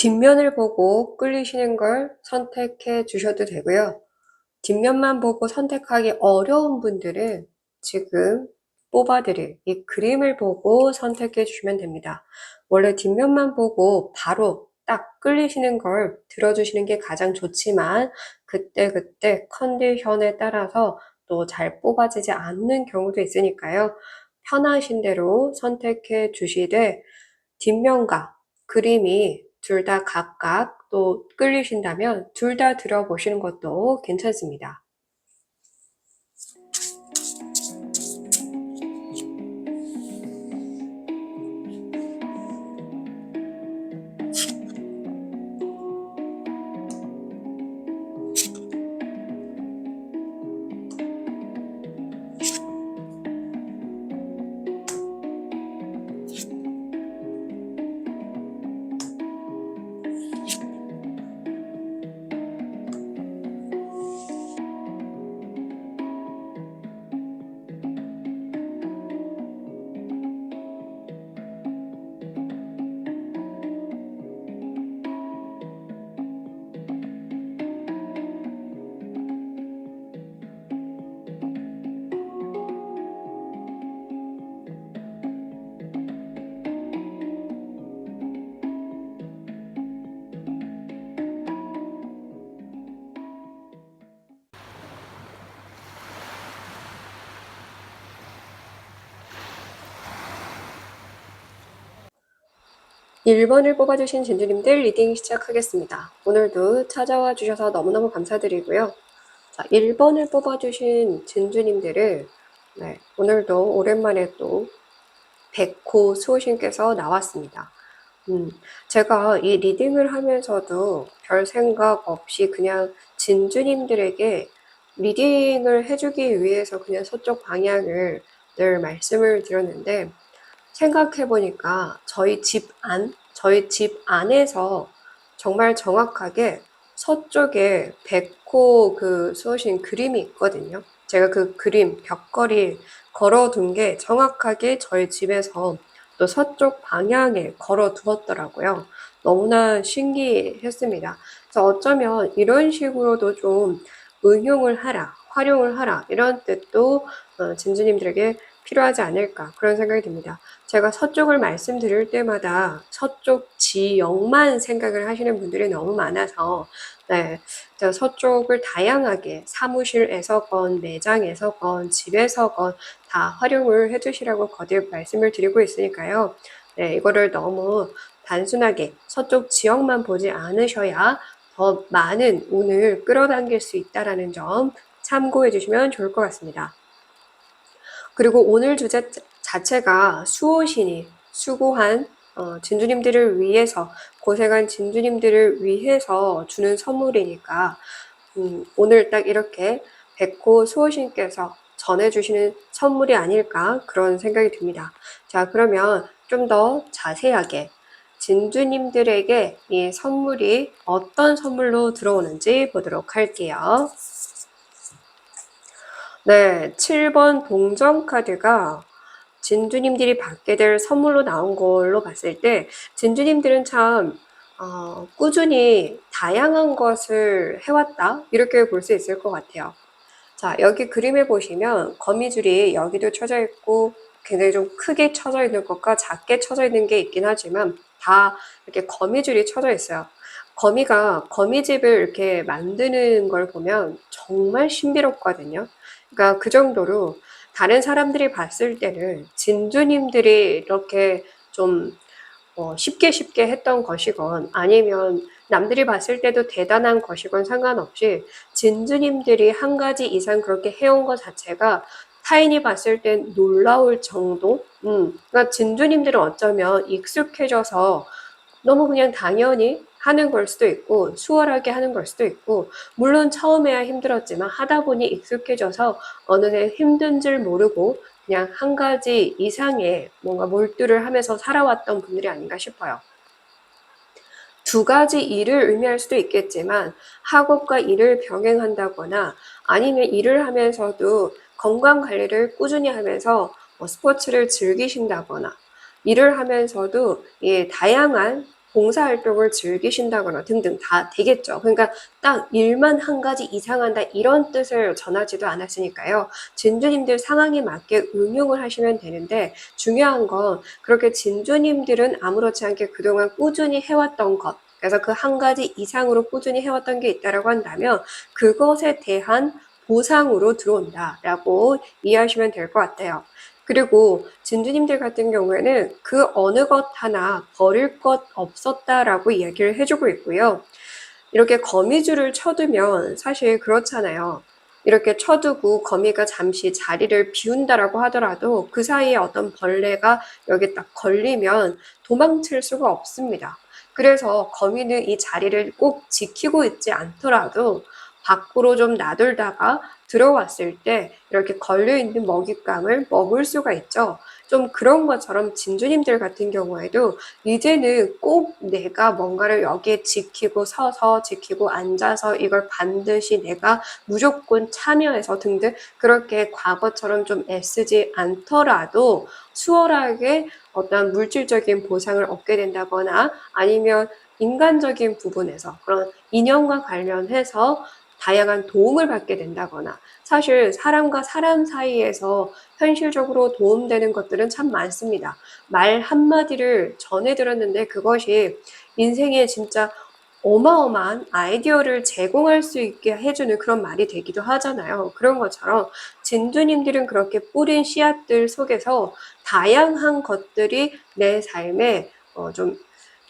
뒷면을 보고 끌리시는 걸 선택해 주셔도 되고요. 뒷면만 보고 선택하기 어려운 분들은 지금 뽑아드릴 이 그림을 보고 선택해 주시면 됩니다. 원래 뒷면만 보고 바로 딱 끌리시는 걸 들어주시는 게 가장 좋지만 그때그때 컨디션에 따라서 또 잘 뽑아지지 않는 경우도 있으니까요. 편하신 대로 선택해 주시되 뒷면과 그림이 둘 다 각각 또 끌리신다면 둘 다 들어보시는 것도 괜찮습니다. (1번을) 뽑아주신 진주님들 리딩 시작하겠습니다. 오늘도 찾아와 주셔서 너무너무 감사드리고요. 자, 1번을 뽑아주신 진주님들을 오늘도 오랜만에 또 백호 수호신께서 나왔습니다. 제가 이 리딩을 하면서도 별 생각 없이 그냥 진주님들에게 리딩을 해주기 위해서 그냥 서쪽 방향을 늘 말씀을 드렸는데 생각해보니까 저희 집 안에서 정말 정확하게 서쪽에 백호 그 쏘신 그림이 있거든요. 제가 그 그림 벽걸이 걸어둔 게 정확하게 저희 집에서 또 서쪽 방향에 걸어 두었더라고요. 너무나 신기했습니다. 그래서 어쩌면 이런 식으로도 좀 응용을 하라, 활용을 하라 이런 뜻도 진주님들에게 필요하지 않을까 그런 생각이 듭니다. 제가 서쪽을 말씀드릴 때마다 서쪽 지역만 생각을 하시는 분들이 너무 많아서 제가 서쪽을 다양하게 사무실에서건 매장에서건 집에서건 다 활용을 해주시라고 거듭 말씀을 드리고 있으니까요. 이거를 너무 단순하게 서쪽 지역만 보지 않으셔야 더 많은 운을 끌어당길 수 있다는 점 참고해 주시면 좋을 것 같습니다. 그리고 오늘 주제 자체가 수호신이 수고한 진주님들을 위해서 고생한 진주님들을 위해서 주는 선물이니까 오늘 딱 이렇게 백호 수호신께서 전해주시는 선물이 아닐까 그런 생각이 듭니다. 자, 그러면 좀 더 자세하게 진주님들에게 이 선물이 어떤 선물로 들어오는지 보도록 할게요. 네, 7번 동전 카드가 진주님들이 받게 될 선물로 나온 걸로 봤을 때 진주님들은 참 꾸준히 다양한 것을 해왔다 이렇게 볼 수 있을 것 같아요. 자, 여기 그림을 보시면 거미줄이 여기도 쳐져 있고 굉장히 좀 크게 쳐져 있는 것과 작게 쳐져 있는 게 있긴 하지만 다 이렇게 거미줄이 쳐져 있어요. 거미가 거미집을 이렇게 만드는 걸 보면 정말 신비롭거든요. 그러니까 그 정도로 다른 사람들이 봤을 때는 진주님들이 이렇게 좀 쉽게 했던 것이건 아니면 남들이 봤을 때도 대단한 것이건 상관없이 진주님들이 한 가지 이상 그렇게 해온 것 자체가 타인이 봤을 땐 놀라울 정도? 그러니까 진주님들은 어쩌면 익숙해져서 너무 그냥 당연히 하는 걸 수도 있고 수월하게 하는 걸 수도 있고 물론 처음에야 힘들었지만 하다 보니 익숙해져서 어느새 힘든 줄 모르고 그냥 한 가지 이상의 뭔가 몰두를 하면서 살아왔던 분들이 아닌가 싶어요. 두 가지 일을 의미할 수도 있겠지만 학업과 일을 병행한다거나 아니면 일을 하면서도 건강관리를 꾸준히 하면서 스포츠를 즐기신다거나 일을 하면서도 다양한 봉사활동을 즐기신다거나 등등 다 되겠죠. 그러니까 딱 일만 한 가지 이상한다 이런 뜻을 전하지도 않았으니까요. 진주님들 상황에 맞게 응용을 하시면 되는데 중요한 건 그렇게 진주님들은 아무렇지 않게 그동안 꾸준히 해왔던 것 그래서 그 한 가지 이상으로 꾸준히 해왔던 게 있다라고 한다면 그것에 대한 보상으로 들어온다라고 이해하시면 될 것 같아요. 그리고 진주님들 같은 경우에는 그 어느 것 하나 버릴 것 없었다라고 이야기를 해주고 있고요. 이렇게 거미줄을 쳐두면 사실 그렇잖아요. 이렇게 쳐두고 거미가 잠시 자리를 비운다라고 하더라도 그 사이에 어떤 벌레가 여기 딱 걸리면 도망칠 수가 없습니다. 그래서 거미는 이 자리를 꼭 지키고 있지 않더라도 밖으로 좀 나돌다가 들어왔을 때 이렇게 걸려있는 먹잇감을 먹을 수가 있죠. 좀 그런 것처럼 진주님들 같은 경우에도 이제는 꼭 내가 뭔가를 여기에 지키고 서서 지키고 앉아서 이걸 반드시 내가 무조건 참여해서 등등 그렇게 과거처럼 좀 애쓰지 않더라도 수월하게 어떤 물질적인 보상을 얻게 된다거나 아니면 인간적인 부분에서 그런 인연과 관련해서 다양한 도움을 받게 된다거나 사실 사람과 사람 사이에서 현실적으로 도움되는 것들은 참 많습니다. 말 한마디를 전해 들었는데 그것이 인생에 진짜 어마어마한 아이디어를 제공할 수 있게 해주는 그런 말이 되기도 하잖아요. 그런 것처럼 진주님들은 그렇게 뿌린 씨앗들 속에서 다양한 것들이 내 삶에 좀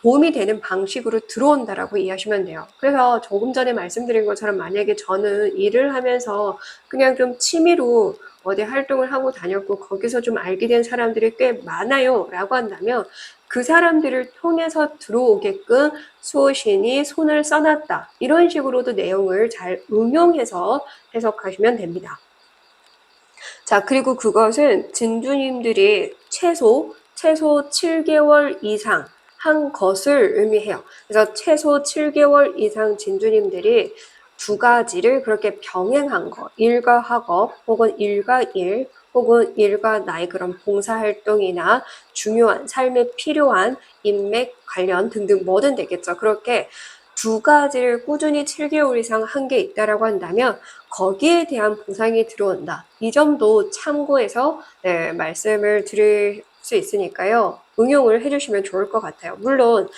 도움이 되는 방식으로 들어온다라고 이해하시면 돼요. 그래서 조금 전에 말씀드린 것처럼 만약에 저는 일을 하면서 그냥 좀 취미로 어디 활동을 하고 다녔고 거기서 좀 알게 된 사람들이 꽤 많아요 라고 한다면 그 사람들을 통해서 들어오게끔 수호신이 손을 써놨다 이런 식으로도 내용을 잘 응용해서 해석하시면 됩니다. 자 그리고 그것은 진주님들이 최소 7개월 이상 한 것을 의미해요. 그래서 최소 7개월 이상 진주님들이 두 가지를 그렇게 병행한 거, 일과 학업 혹은 일과 일 혹은 일과 나의 그런 봉사활동이나 중요한 삶에 필요한 인맥 관련 등등 뭐든 되겠죠. 그렇게 두 가지를 꾸준히 7개월 이상 한 게 있다라고 한다면 거기에 대한 보상이 들어온다. 이 점도 참고해서 말씀을 드릴 수 있으니까요. 응용을 해주시면 좋을 것 같아요. 물론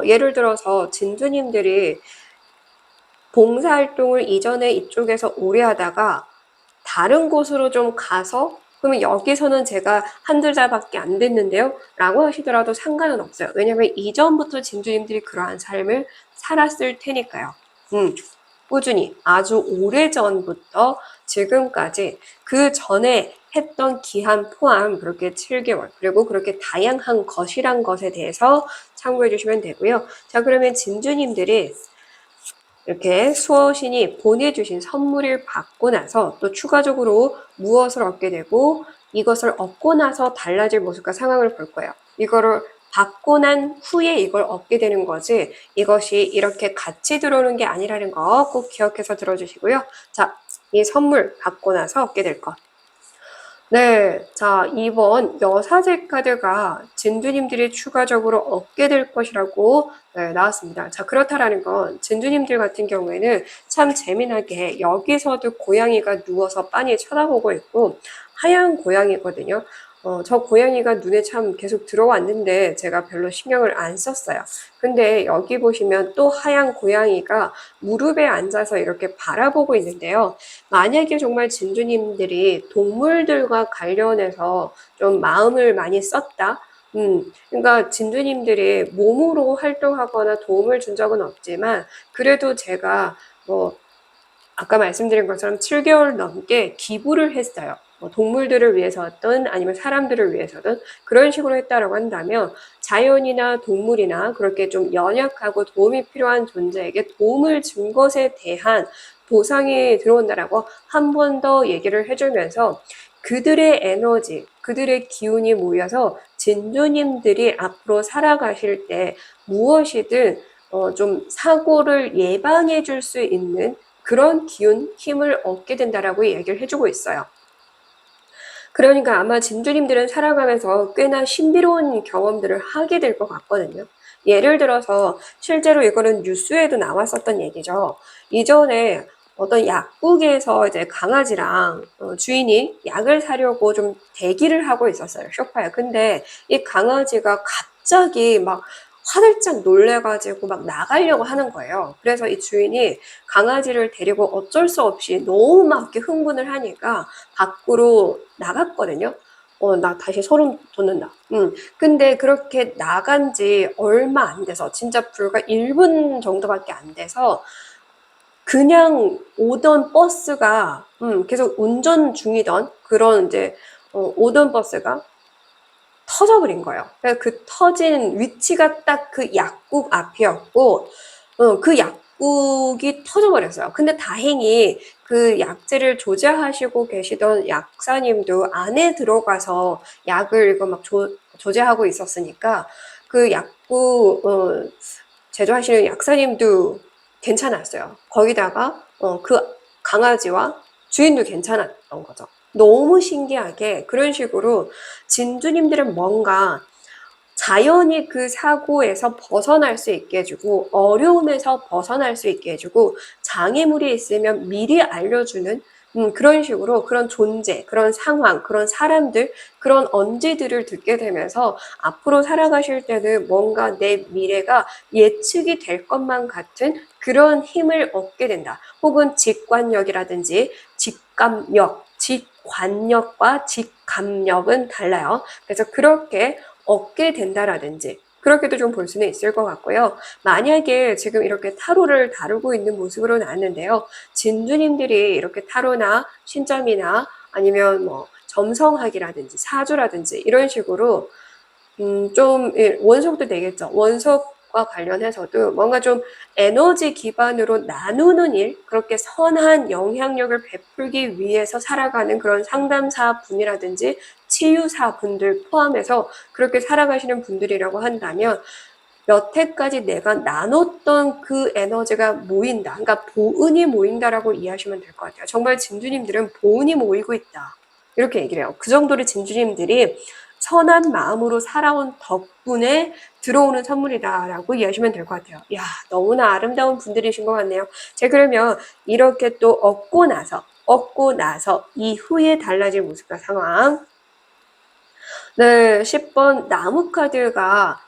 예를 들어서 진주님들이 봉사활동을 이전에 이쪽에서 오래 하다가 다른 곳으로 좀 가서 그러면 여기서는 제가 한두 달밖에 안 됐는데요 라고 하시더라도 상관은 없어요. 왜냐하면 이전부터 진주님들이 그러한 삶을 살았을 테니까요. 꾸준히 아주 오래전부터 지금까지 그 전에 했던 기한 포함 그렇게 7개월 그리고 그렇게 다양한 것이란 것에 대해서 참고해 주시면 되고요. 자 그러면 진주님들이 이렇게 수호신이 보내주신 선물을 받고 나서 또 추가적으로 무엇을 얻게 되고 이것을 얻고 나서 달라질 모습과 상황을 볼 거예요. 이거를 받고 난 후에 이걸 얻게 되는 거지 이것이 이렇게 같이 들어오는 게 아니라는 거 꼭 기억해서 들어주시고요. 자, 이 선물 받고 나서 얻게 될 것. 네, 자, 이번 여사제 카드가 진주님들이 추가적으로 얻게 될 것이라고 나왔습니다. 자, 그렇다라는 건 진주님들 같은 경우에는 참 재미나게 여기서도 고양이가 누워서 빤히 쳐다보고 있고 하얀 고양이거든요. 저 고양이가 눈에 참 계속 들어왔는데 제가 별로 신경을 안 썼어요. 근데 여기 보시면 또 하얀 고양이가 무릎에 앉아서 이렇게 바라보고 있는데요. 만약에 정말 진주님들이 동물들과 관련해서 좀 마음을 많이 썼다. 그러니까 진주님들이 몸으로 활동하거나 도움을 준 적은 없지만 그래도 제가 아까 말씀드린 것처럼 7개월 넘게 기부를 했어요. 동물들을 위해서든 아니면 사람들을 위해서든 그런 식으로 했다라고 한다면 자연이나 동물이나 그렇게 좀 연약하고 도움이 필요한 존재에게 도움을 준 것에 대한 보상이 들어온다라고 한 번 더 얘기를 해주면서 그들의 에너지, 그들의 기운이 모여서 진주님들이 앞으로 살아가실 때 무엇이든 좀 사고를 예방해 줄 수 있는 그런 기운, 힘을 얻게 된다라고 이야기를 해주고 있어요. 그러니까 아마 진주님들은 살아가면서 꽤나 신비로운 경험들을 하게 될 것 같거든요. 예를 들어서 실제로 이거는 뉴스에도 나왔었던 얘기죠. 이전에 어떤 약국에서 이제 강아지랑 주인이 약을 사려고 좀 대기를 하고 있었어요, 소파에. 근데 이 강아지가 갑자기 막 화들짝 놀래가지고 막 나가려고 하는 거예요. 그래서 이 주인이 강아지를 데리고 어쩔 수 없이 너무 막 이렇게 흥분을 하니까 밖으로 나갔거든요. 나 다시 소름 돋는다. 근데 그렇게 나간 지 얼마 안 돼서, 진짜 불과 1분 정도밖에 안 돼서, 그냥 오던 버스가, 계속 운전 중이던 그런 이제, 오던 버스가 터져버린 거예요. 그래서 그 터진 위치가 딱 그 약국 앞이었고, 그 약국이 터져버렸어요. 근데 다행히 그 약재를 조제하시고 계시던 약사님도 안에 들어가서 약을 이거 막 조제하고 있었으니까 그 약국 제조하시는 약사님도 괜찮았어요. 거기다가 그 강아지와 주인도 괜찮았던 거죠. 너무 신기하게 그런 식으로 진주님들은 뭔가 자연히 그 사고에서 벗어날 수 있게 해주고 어려움에서 벗어날 수 있게 해주고 장애물이 있으면 미리 알려주는 그런 식으로 그런 존재, 그런 상황, 그런 사람들, 그런 언지들을 듣게 되면서 앞으로 살아가실 때는 뭔가 내 미래가 예측이 될 것만 같은 그런 힘을 얻게 된다. 혹은 직관력이라든지 직감력, 직관력과 직감력은 달라요. 그래서 그렇게 얻게 된다라든지 그렇게도 좀 볼 수는 있을 것 같고요. 만약에 지금 이렇게 타로를 다루고 있는 모습으로 나왔는데요. 진주님들이 이렇게 타로나 신점이나 아니면 뭐 점성학이라든지 사주라든지 이런 식으로 좀 원석도 되겠죠. 원석과 관련해서도 뭔가 좀 에너지 기반으로 나누는 일, 그렇게 선한 영향력을 베풀기 위해서 살아가는 그런 상담사 분이라든지 치유사 분들 포함해서 그렇게 살아가시는 분들이라고 한다면 여태까지 내가 나눴던 그 에너지가 모인다. 그러니까 보은이 모인다라고 이해하시면 될 것 같아요. 정말 진주님들은 보은이 모이고 있다. 이렇게 얘기를 해요. 그 정도로 진주님들이 선한 마음으로 살아온 덕분에 들어오는 선물이다라고 이해하시면 될 것 같아요. 야, 너무나 아름다운 분들이신 것 같네요. 제가 그러면 이렇게 또 얻고 나서 이후에 달라질 모습과 상황. 네, 10번 나무 카드가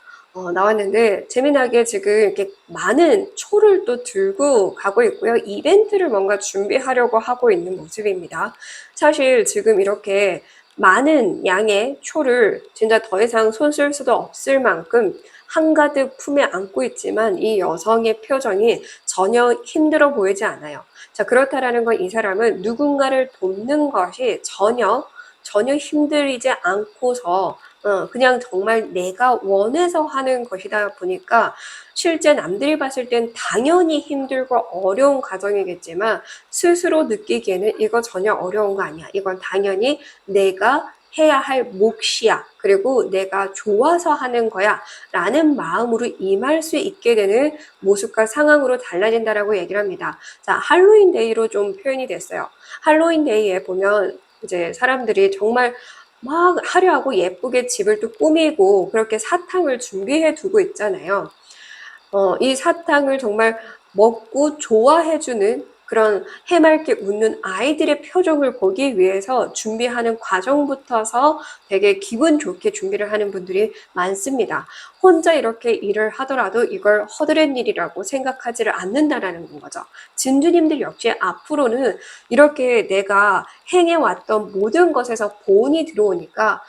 나왔는데 재미나게 지금 이렇게 많은 초를 또 들고 가고 있고요. 이벤트를 뭔가 준비하려고 하고 있는 모습입니다. 사실 지금 이렇게 많은 양의 초를 진짜 더 이상 손 쓸 수도 없을 만큼 한가득 품에 안고 있지만 이 여성의 표정이 전혀 힘들어 보이지 않아요. 자, 그렇다라는 건 이 사람은 누군가를 돕는 것이 전혀 힘들이지 않고서 그냥 정말 내가 원해서 하는 것이다 보니까 실제 남들이 봤을 땐 당연히 힘들고 어려운 과정이겠지만 스스로 느끼기에는 이거 전혀 어려운 거 아니야. 이건 당연히 내가 해야 할 몫이야. 그리고 내가 좋아서 하는 거야. 라는 마음으로 임할 수 있게 되는 모습과 상황으로 달라진다라고 얘기를 합니다. 자, 할로윈 데이로 좀 표현이 됐어요. 할로윈 데이에 보면 이제 사람들이 정말 막 화려하고 예쁘게 집을 또 꾸미고 그렇게 사탕을 준비해 두고 있잖아요. 이 사탕을 정말 먹고 좋아해주는 그런 해맑게 웃는 아이들의 표정을 보기 위해서 준비하는 과정부터서 되게 기분 좋게 준비를 하는 분들이 많습니다. 혼자 이렇게 일을 하더라도 이걸 허드렛 일이라고 생각하지를 않는다라는 거죠. 진주님들 역시 앞으로는 이렇게 내가 행해왔던 모든 것에서 보온이 들어오니까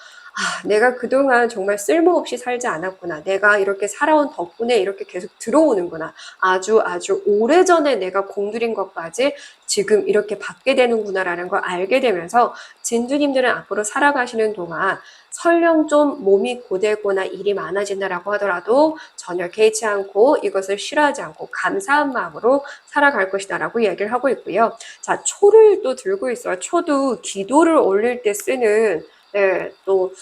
내가 그동안 정말 쓸모없이 살지 않았구나. 내가 이렇게 살아온 덕분에 이렇게 계속 들어오는구나. 아주 오래전에 내가 공들인 것까지 지금 이렇게 받게 되는구나라는 걸 알게 되면서 진주님들은 앞으로 살아가시는 동안 설령 좀 몸이 고되거나 일이 많아진다라고 하더라도 전혀 개의치 않고 이것을 싫어하지 않고 감사한 마음으로 살아갈 것이다라고 이야기를 하고 있고요. 자, 초를 또 들고 있어요. 초도 기도를 올릴 때 쓰는 또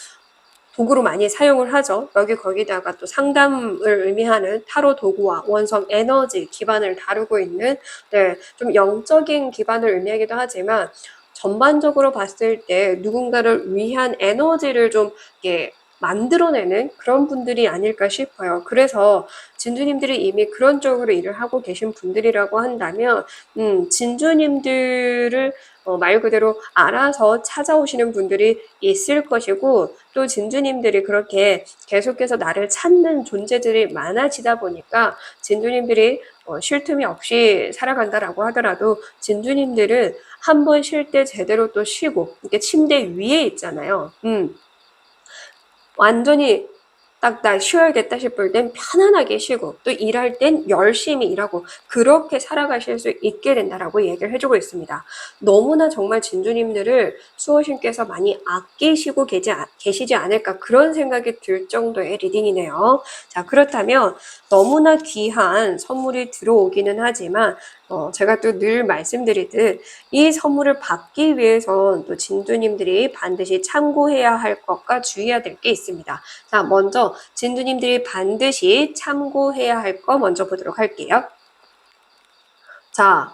도구로 많이 사용을 하죠. 거기다가 또 상담을 의미하는 타로 도구와 원성 에너지 기반을 다루고 있는 좀 영적인 기반을 의미하기도 하지만 전반적으로 봤을 때 누군가를 위한 에너지를 좀 이렇게 만들어내는 그런 분들이 아닐까 싶어요. 그래서 진주님들이 이미 그런 쪽으로 일을 하고 계신 분들이라고 한다면 진주님들을 말 그대로 알아서 찾아오시는 분들이 있을 것이고, 또 진주님들이 그렇게 계속해서 나를 찾는 존재들이 많아지다 보니까 진주님들이 쉴 틈이 없이 살아간다라고 하더라도 진주님들은 한 번 쉴 때 제대로 또 쉬고, 이렇게 침대 위에 있잖아요. 완전히 딱 나 쉬어야겠다 싶을 땐 편안하게 쉬고, 또 일할 땐 열심히 일하고, 그렇게 살아가실 수 있게 된다라고 얘기를 해주고 있습니다. 너무나 정말 진주님들을 수호신께서 많이 아끼시고 계시지 않을까, 그런 생각이 들 정도의 리딩이네요. 자, 그렇다면 너무나 귀한 선물이 들어오기는 하지만 제가 또 늘 말씀드리듯 이 선물을 받기 위해선 또 진주님들이 반드시 참고해야 할 것과 주의해야 될 게 있습니다. 자, 먼저 진주님들이 반드시 참고해야 할 거 먼저 보도록 할게요. 자,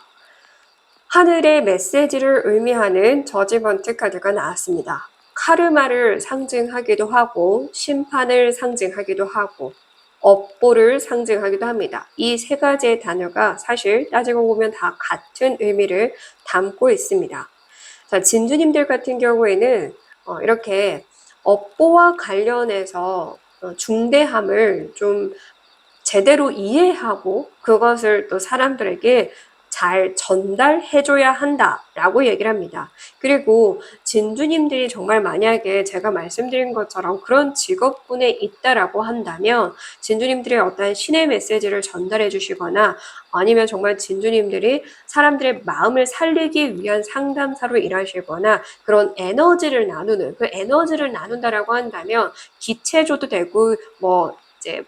하늘의 메시지를 의미하는 저지먼트 카드가 나왔습니다. 카르마를 상징하기도 하고 심판을 상징하기도 하고 업보를 상징하기도 합니다. 이 세 가지의 단어가 사실 따지고 보면 다 같은 의미를 담고 있습니다. 자, 진주님들 같은 경우에는 이렇게 업보와 관련해서 중대함을 좀 제대로 이해하고 그것을 또 사람들에게 잘 전달해줘야 한다라고 얘기를 합니다. 그리고 진주님들이 정말 만약에 제가 말씀드린 것처럼 그런 직업군에 있다라고 한다면 진주님들의 어떤 신의 메시지를 전달해 주시거나 아니면 정말 진주님들이 사람들의 마음을 살리기 위한 상담사로 일하시거나 그런 에너지를 나누는, 그 에너지를 나눈다라고 한다면 기체줘도 되고 뭐 이제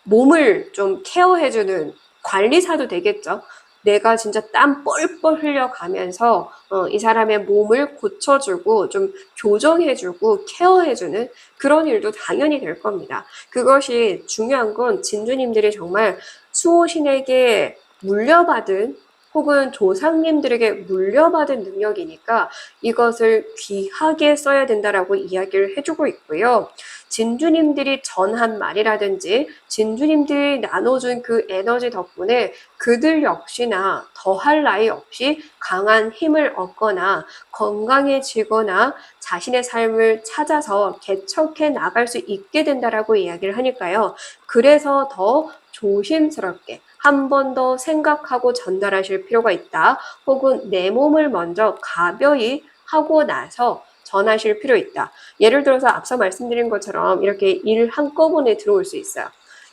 몸을 좀 케어해주는 관리사도 되겠죠. 내가 진짜 땀 뻘뻘 흘려가면서 이 사람의 몸을 고쳐주고 좀 교정해주고 케어해주는 그런 일도 당연히 될 겁니다. 그것이 중요한 건 진주님들이 정말 수호신에게 물려받은 혹은 조상님들에게 물려받은 능력이니까 이것을 귀하게 써야 된다라고 이야기를 해주고 있고요. 진주님들이 전한 말이라든지 진주님들이 나눠준 그 에너지 덕분에 그들 역시나 더할 나위 없이 강한 힘을 얻거나 건강해지거나 자신의 삶을 찾아서 개척해 나갈 수 있게 된다라고 이야기를 하니까요. 그래서 더 조심스럽게 한 번 더 생각하고 전달하실 필요가 있다. 혹은 내 몸을 먼저 가벼이 하고 나서 전하실 필요 있다. 예를 들어서 앞서 말씀드린 것처럼 이렇게 일 한꺼번에 들어올 수 있어요.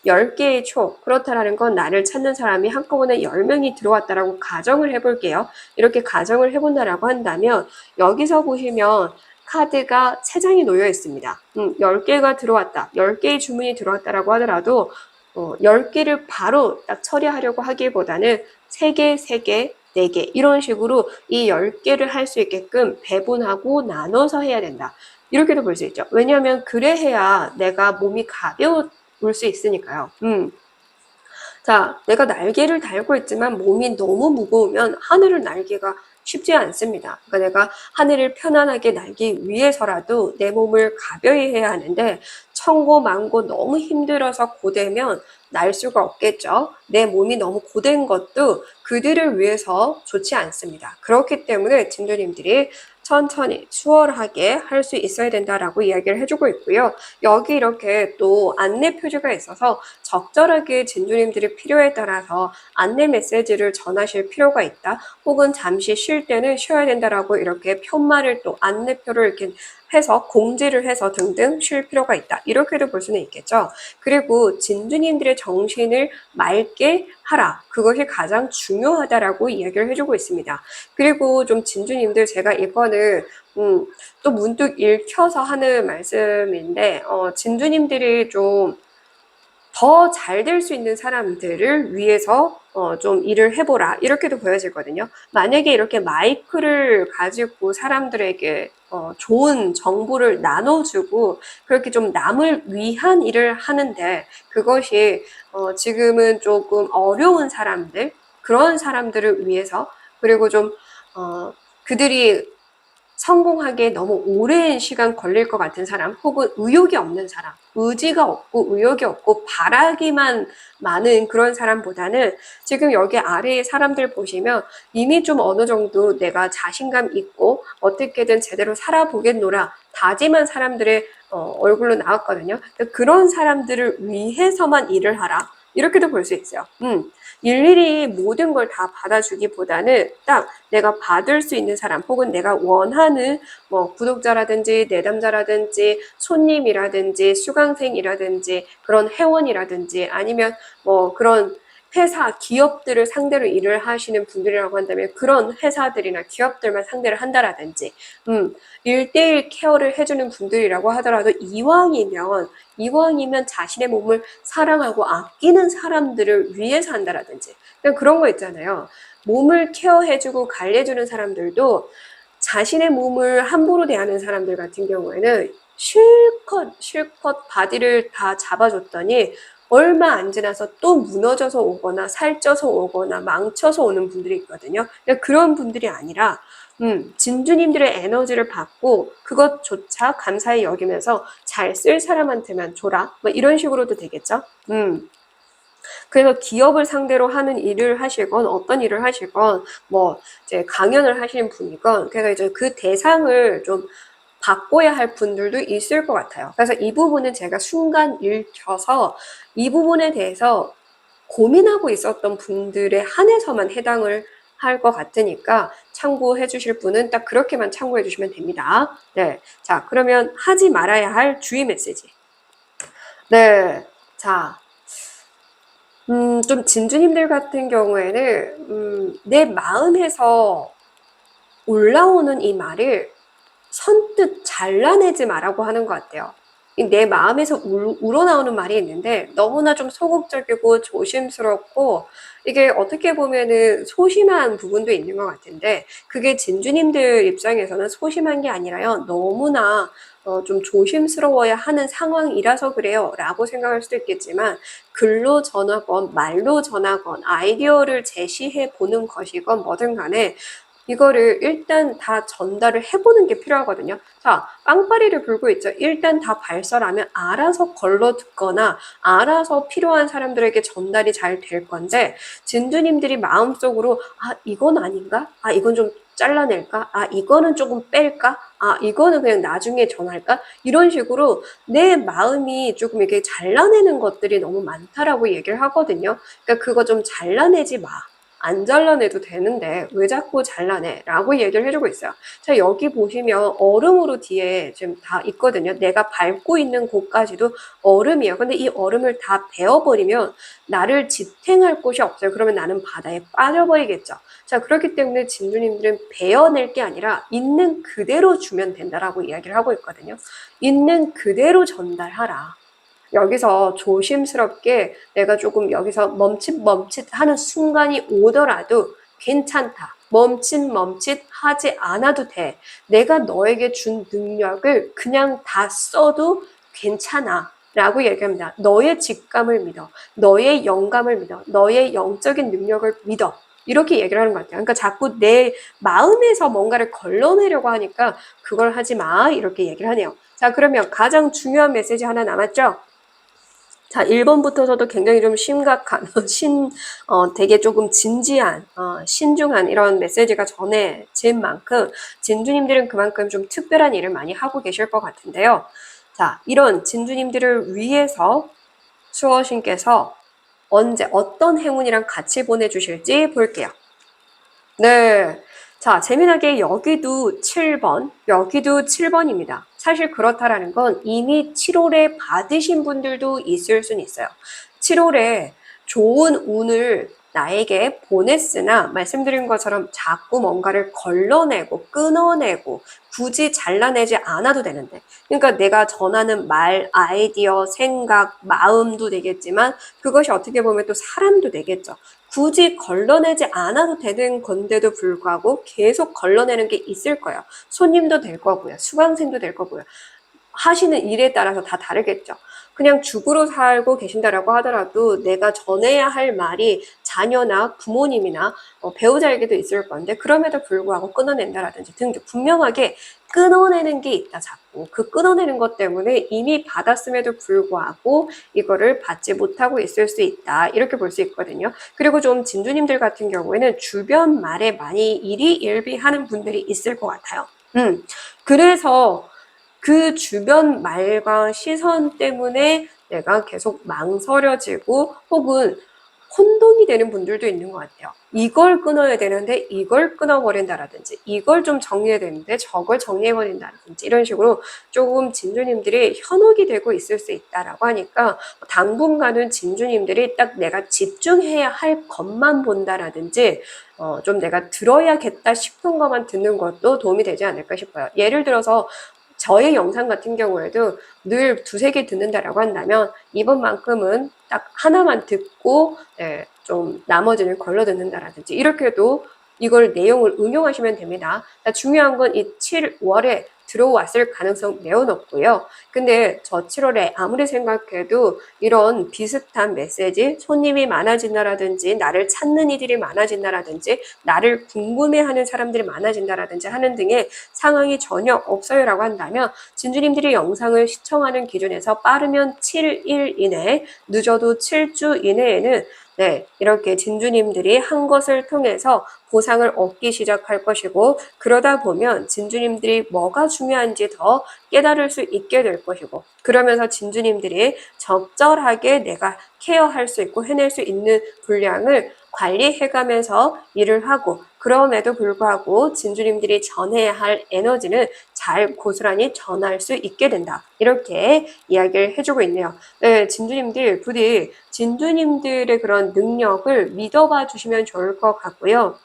10개의 초, 그렇다라는 건 나를 찾는 사람이 한꺼번에 10명이 들어왔다라고 가정을 해볼게요. 이렇게 가정을 해본다라고 한다면 여기서 보시면 카드가 3장이 놓여 있습니다. 10개가 들어왔다, 10개의 주문이 들어왔다라고 하더라도 10개를 바로 딱 처리하려고 하기보다는 3개, 3개, 4개 이런 식으로 이 10개를 할 수 있게끔 배분하고 나눠서 해야 된다. 이렇게도 볼 수 있죠. 왜냐하면 그래 해야 내가 몸이 가벼울 수 있으니까요. 자, 내가 날개를 달고 있지만 몸이 너무 무거우면 하늘을 날기가 쉽지 않습니다. 그러니까 내가 하늘을 편안하게 날기 위해서라도 내 몸을 가벼이 해야 하는데 천고만고 너무 힘들어서 고되면 날 수가 없겠죠. 내 몸이 너무 고된 것도 그들을 위해서 좋지 않습니다. 그렇기 때문에 진도님들이 천천히 수월하게 할 수 있어야 된다라고 이야기를 해주고 있고요. 여기 이렇게 또 안내 표지가 있어서 적절하게 진주님들이 필요에 따라서 안내 메시지를 전하실 필요가 있다. 혹은 잠시 쉴 때는 쉬어야 된다라고 이렇게 편말을 또 안내표를 이렇게 해서 공지를 해서 등등 쉴 필요가 있다. 이렇게도 볼 수는 있겠죠. 그리고 진주님들의 정신을 맑게 하라. 그것이 가장 중요하다라고 이야기를 해주고 있습니다. 그리고 좀 진주님들 제가 이거는 또 문득 읽혀서 하는 말씀인데 진주님들이 좀 더 잘 될 수 있는 사람들을 위해서 좀 일을 해보라 이렇게도 보여지거든요. 만약에 이렇게 마이크를 가지고 사람들에게 좋은 정보를 나눠주고 그렇게 좀 남을 위한 일을 하는데 그것이 지금은 조금 어려운 사람들, 그런 사람들을 위해서, 그리고 좀 그들이 성공하기에 너무 오랜 시간 걸릴 것 같은 사람, 혹은 의욕이 없는 사람, 의지가 없고 의욕이 없고 바라기만 많은 그런 사람보다는 지금 여기 아래의 사람들 보시면 이미 좀 어느 정도 내가 자신감 있고 어떻게든 제대로 살아보겠노라 다짐한 사람들의 얼굴로 나왔거든요. 그런 사람들을 위해서만 일을 하라. 이렇게도 볼 수 있어요. 일일이 모든 걸 다 받아주기보다는 딱 내가 받을 수 있는 사람 혹은 내가 원하는 뭐 구독자라든지 내담자라든지 손님이라든지 수강생이라든지 그런 회원이라든지 아니면 뭐 그런 회사, 기업들을 상대로 일을 하시는 분들이라고 한다면 그런 회사들이나 기업들만 상대를 한다라든지 1대1 케어를 해주는 분들이라고 하더라도 이왕이면 자신의 몸을 사랑하고 아끼는 사람들을 위해서 한다라든지 그런 거 있잖아요. 몸을 케어해주고 관리해주는 사람들도 자신의 몸을 함부로 대하는 사람들 같은 경우에는 실컷 바디를 다 잡아줬더니 얼마 안 지나서 또 무너져서 오거나 살쪄서 오거나 망쳐서 오는 분들이 있거든요. 그런 분들이 아니라 진주님들의 에너지를 받고 그것조차 감사히 여기면서 잘 쓸 사람한테만 줘라. 뭐 이런 식으로도 되겠죠. 그래서 기업을 상대로 하는 일을 하시건 어떤 일을 하시건 뭐 이제 강연을 하시는 분이건 그래서 이제 그 대상을 좀 바꿔야 할 분들도 있을 것 같아요. 그래서 이 부분은 제가 순간 읽혀서 이 부분에 대해서 고민하고 있었던 분들에 한해서만 해당을 할 것 같으니까 참고해 주실 분은 딱 그렇게만 참고해 주시면 됩니다. 네. 자, 그러면 하지 말아야 할 주의 메시지. 네. 자, 좀 진주님들 같은 경우에는, 내 마음에서 올라오는 이 말을 선뜻 잘라내지 마라고 하는 것 같아요. 내 마음에서 우러나오는 말이 있는데 너무나 좀 소극적이고 조심스럽고 이게 어떻게 보면은 소심한 부분도 있는 것 같은데 그게 진주님들 입장에서는 소심한 게 아니라요. 너무나 좀 조심스러워야 하는 상황이라서 그래요 라고 생각할 수도 있겠지만 글로 전하건 말로 전하건 아이디어를 제시해 보는 것이건 뭐든 간에 이거를 일단 다 전달을 해보는 게 필요하거든요. 자, 빵빠리를 불고 있죠. 일단 다 발설하면 알아서 걸러 듣거나 알아서 필요한 사람들에게 전달이 잘 될 건데 진주님들이 마음속으로 아 이건 아닌가? 아 이건 좀 잘라낼까? 아 이거는 조금 뺄까? 아 이거는 그냥 나중에 전할까? 이런 식으로 내 마음이 조금 이렇게 잘라내는 것들이 너무 많다라고 얘기를 하거든요. 그러니까 그거 좀 잘라내지 마. 안 잘라내도 되는데 왜 자꾸 잘라내? 라고 얘기를 해주고 있어요. 자, 여기 보시면 얼음으로 뒤에 지금 다 있거든요. 내가 밟고 있는 곳까지도 얼음이에요. 근데 이 얼음을 다 베어버리면 나를 지탱할 곳이 없어요. 그러면 나는 바다에 빠져버리겠죠. 자, 그렇기 때문에 진주님들은 베어낼 게 아니라 있는 그대로 주면 된다라고 이야기를 하고 있거든요. 있는 그대로 전달하라. 여기서 조심스럽게 내가 조금 여기서 멈칫멈칫 하는 순간이 오더라도 괜찮다. 멈칫멈칫 하지 않아도 돼. 내가 너에게 준 능력을 그냥 다 써도 괜찮아. 라고 얘기합니다. 너의 직감을 믿어. 너의 영감을 믿어. 너의 영적인 능력을 믿어. 이렇게 얘기를 하는 것 같아요. 그러니까 자꾸 내 마음에서 뭔가를 걸러내려고 하니까 그걸 하지 마. 이렇게 얘기를 하네요. 자, 그러면 가장 중요한 메시지 하나 남았죠? 자, 1번부터서도 굉장히 좀 심각한, 되게 조금 진지한, 신중한 이런 메시지가 전해진 만큼, 진주님들은 그만큼 좀 특별한 일을 많이 하고 계실 것 같은데요. 자, 이런 진주님들을 위해서 수어신께서 언제 어떤 행운이랑 같이 보내주실지 볼게요. 네. 자, 재미나게 여기도 7번입니다. 사실 그렇다라는 건 이미 7월에 받으신 분들도 있을 수는 있어요. 7월에 좋은 운을 나에게 보냈으나 말씀드린 것처럼 자꾸 뭔가를 걸러내고 끊어내고 굳이 잘라내지 않아도 되는데 그러니까 내가 전하는 말, 아이디어, 생각, 마음도 되겠지만 그것이 어떻게 보면 또 사람도 되겠죠. 굳이 걸러내지 않아도 되는 건데도 불구하고 계속 걸러내는 게 있을 거예요. 손님도 될 거고요. 수강생도 될 거고요. 하시는 일에 따라서 다 다르겠죠. 그냥 죽으로 살고 계신다라고 하더라도 내가 전해야 할 말이 자녀나 부모님이나 배우자에게도 있을 건데 그럼에도 불구하고 끊어낸다라든지 등등 분명하게 끊어내는 게 있다 자꾸. 그 끊어내는 것 때문에 이미 받았음에도 불구하고 이거를 받지 못하고 있을 수 있다. 이렇게 볼 수 있거든요. 그리고 좀 진주님들 같은 경우에는 주변 말에 많이 일희일비하는 분들이 있을 것 같아요. 그래서 그 주변 말과 시선 때문에 내가 계속 망설여지고 혹은 혼동이 되는 분들도 있는 것 같아요. 이걸 끊어야 되는데 이걸 끊어버린다라든지 이걸 좀 정리해야 되는데 저걸 정리해버린다라든지 이런 식으로 조금 진주님들이 현혹이 되고 있을 수 있다라고 하니까 당분간은 진주님들이 딱 내가 집중해야 할 것만 본다라든지 좀 내가 들어야겠다 싶은 것만 듣는 것도 도움이 되지 않을까 싶어요. 예를 들어서 저의 영상 같은 경우에도 늘 두세 개 듣는다라고 한다면 이번만큼은 딱 하나만 듣고 좀 나머지는 걸러 듣는다라든지 이렇게도 이걸 내용을 응용하시면 됩니다. 중요한 건 이 7월에 들어왔을 가능성 매우 높고요. 근데 저 7월에 아무리 생각해도 이런 비슷한 메시지, 손님이 많아진다라든지 나를 찾는 이들이 많아진다라든지 나를 궁금해하는 사람들이 많아진다라든지 하는 등의 상황이 전혀 없어요라고 한다면 진주님들이 영상을 시청하는 기준에서 빠르면 7일 이내, 늦어도 7주 이내에는 이렇게 진주님들이 한 것을 통해서 보상을 얻기 시작할 것이고 그러다 보면 진주님들이 뭐가 중요한지 더 깨달을 수 있게 될 것이고 그러면서 진주님들이 적절하게 내가 케어할 수 있고 해낼 수 있는 분량을 관리해가면서 일을 하고 그럼에도 불구하고 진주님들이 전해야 할 에너지는 잘 고스란히 전할 수 있게 된다. 이렇게 이야기를 해주고 있네요. 네, 진주님들 부디 진주님들의 그런 능력을 믿어봐 주시면 좋을 것 같고요.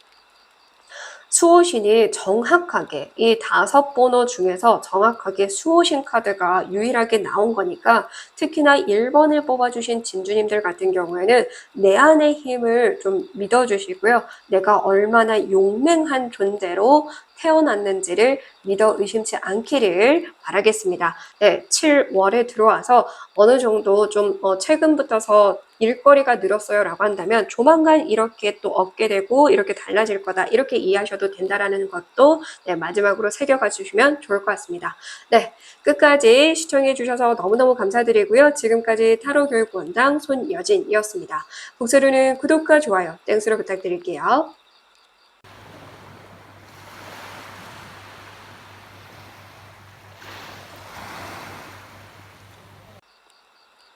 수호신이 정확하게 이 5번호 중에서 정확하게 수호신 카드가 유일하게 나온 거니까 특히나 1번을 뽑아주신 진주님들 같은 경우에는 내 안의 힘을 좀 믿어주시고요. 내가 얼마나 용맹한 존재로 태어났는지를 믿어 의심치 않기를 바라겠습니다. 네, 7월에 들어와서 어느 정도 좀 최근부터서 일거리가 늘었어요 라고 한다면 조만간 이렇게 또 얻게 되고 이렇게 달라질 거다 이렇게 이해하셔도 된다라는 것도 마지막으로 새겨가 주시면 좋을 것 같습니다. 네, 끝까지 시청해 주셔서 너무너무 감사드리고요. 지금까지 타로교육원장 손여진이었습니다. 복수루는 구독과 좋아요, 땡스로 부탁드릴게요.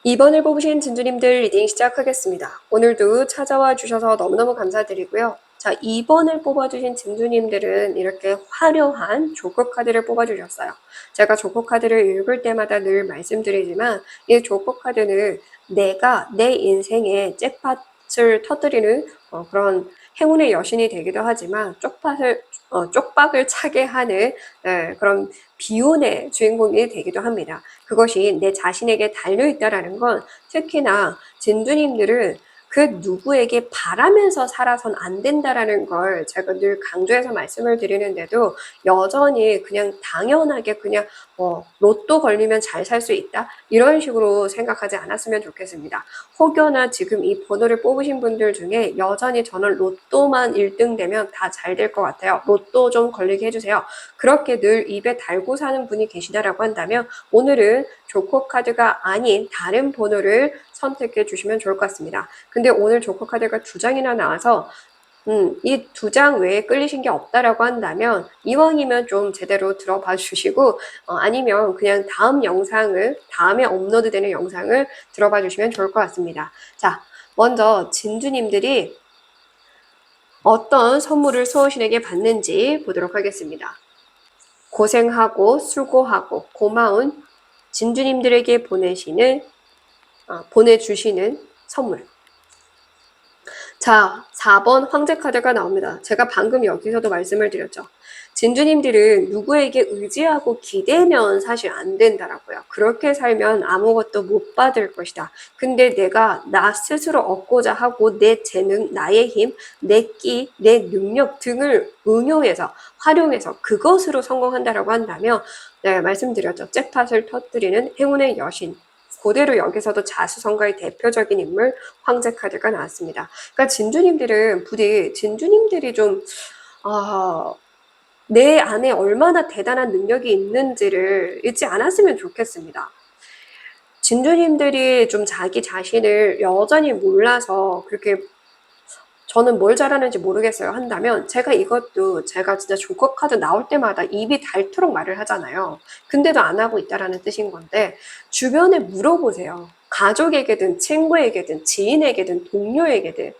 이번을 뽑으신 진주님들 리딩 시작하겠습니다. 오늘도 찾아와 주셔서 너무너무 감사드리고요. 자, 2번을 뽑아주신 진주님들은 이렇게 화려한 조커 카드를 뽑아주셨어요. 제가 조커 카드를 읽을 때마다 늘 말씀드리지만 이 조커 카드는 내가 내 인생에 잭팟을 터뜨리는 그런 행운의 여신이 되기도 하지만 쪽박을 차게 하는 그런 비운의 주인공이 되기도 합니다. 그것이 내 자신에게 달려있다라는 건 특히나 진주님들은 그 누구에게 바라면서 살아선 안 된다라는 걸 제가 늘 강조해서 말씀을 드리는데도 여전히 그냥 당연하게 그냥 로또 걸리면 잘 살 수 있다 이런 식으로 생각하지 않았으면 좋겠습니다. 혹여나 지금 이 번호를 뽑으신 분들 중에 여전히 저는 로또만 1등 되면 다 잘 될 것 같아요. 로또 좀 걸리게 해주세요. 그렇게 늘 입에 달고 사는 분이 계시다라고 한다면 오늘은 조커 카드가 아닌 다른 번호를 선택해 주시면 좋을 것 같습니다. 근데 오늘 조커 카드가 2장이나 나와서 이 2장 외에 끌리신 게 없다라고 한다면 이왕이면 좀 제대로 들어봐 주시고 아니면 그냥 다음에 업로드되는 영상을 들어봐 주시면 좋을 것 같습니다. 자, 먼저 진주님들이 어떤 선물을 수호신에게 받는지 보도록 하겠습니다. 고생하고 수고하고 고마운 진주님들에게 보내주시는 선물. 자, 4번 황제 카드가 나옵니다. 제가 방금 여기서도 말씀을 드렸죠. 진주님들은 누구에게 의지하고 기대면 사실 안 된다라고요. 그렇게 살면 아무것도 못 받을 것이다. 근데 내가 나 스스로 얻고자 하고 내 재능, 나의 힘, 내 끼, 내 능력 등을 응용해서 활용해서 그것으로 성공한다라고 한다면 말씀드렸죠. 잭팟을 터뜨리는 행운의 여신 그대로 여기서도 자수성가의 대표적인 인물 황제 카드가 나왔습니다. 그러니까 진주님들은 부디 진주님들이 좀 내 안에 얼마나 대단한 능력이 있는지를 잊지 않았으면 좋겠습니다. 진주님들이 좀 자기 자신을 여전히 몰라서 그렇게 저는 뭘 잘하는지 모르겠어요 한다면 제가 이것도 제가 진짜 조커 카드 나올 때마다 입이 닳도록 말을 하잖아요. 근데도 안 하고 있다라는 뜻인 건데 주변에 물어보세요. 가족에게든 친구에게든 지인에게든 동료에게든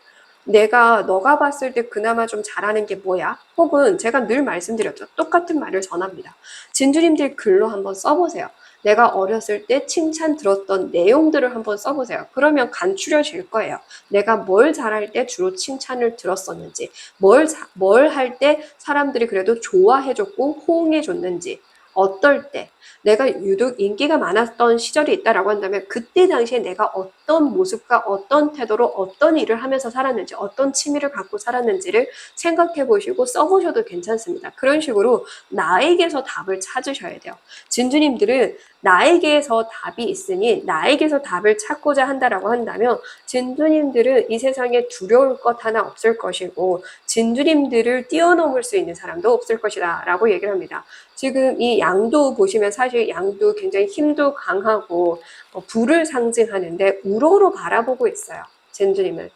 너가 봤을 때 그나마 좀 잘하는 게 뭐야? 혹은 제가 늘 말씀드렸죠. 똑같은 말을 전합니다. 진주님들 글로 한번 써보세요. 내가 어렸을 때 칭찬 들었던 내용들을 한번 써보세요. 그러면 간추려질 거예요. 내가 뭘 잘할 때 주로 칭찬을 들었었는지, 뭘 할 때 사람들이 그래도 좋아해줬고 호응해줬는지, 어떨 때, 내가 유독 인기가 많았던 시절이 있다라고 한다면 그때 당시에 내가 어떤 모습과 어떤 태도로 어떤 일을 하면서 살았는지, 어떤 취미를 갖고 살았는지를 생각해 보시고 써보셔도 괜찮습니다. 그런 식으로 나에게서 답을 찾으셔야 돼요. 진주님들은 나에게서 답이 있으니 나에게서 답을 찾고자 한다라고 한다면 진주님들은 이 세상에 두려울 것 하나 없을 것이고 진주님들을 뛰어넘을 수 있는 사람도 없을 것이다 라고 얘기를 합니다. 지금 이 양도 보시면 사실 양도 굉장히 힘도 강하고 불을 상징하는데 우러러 바라보고 있어요. 진주님은.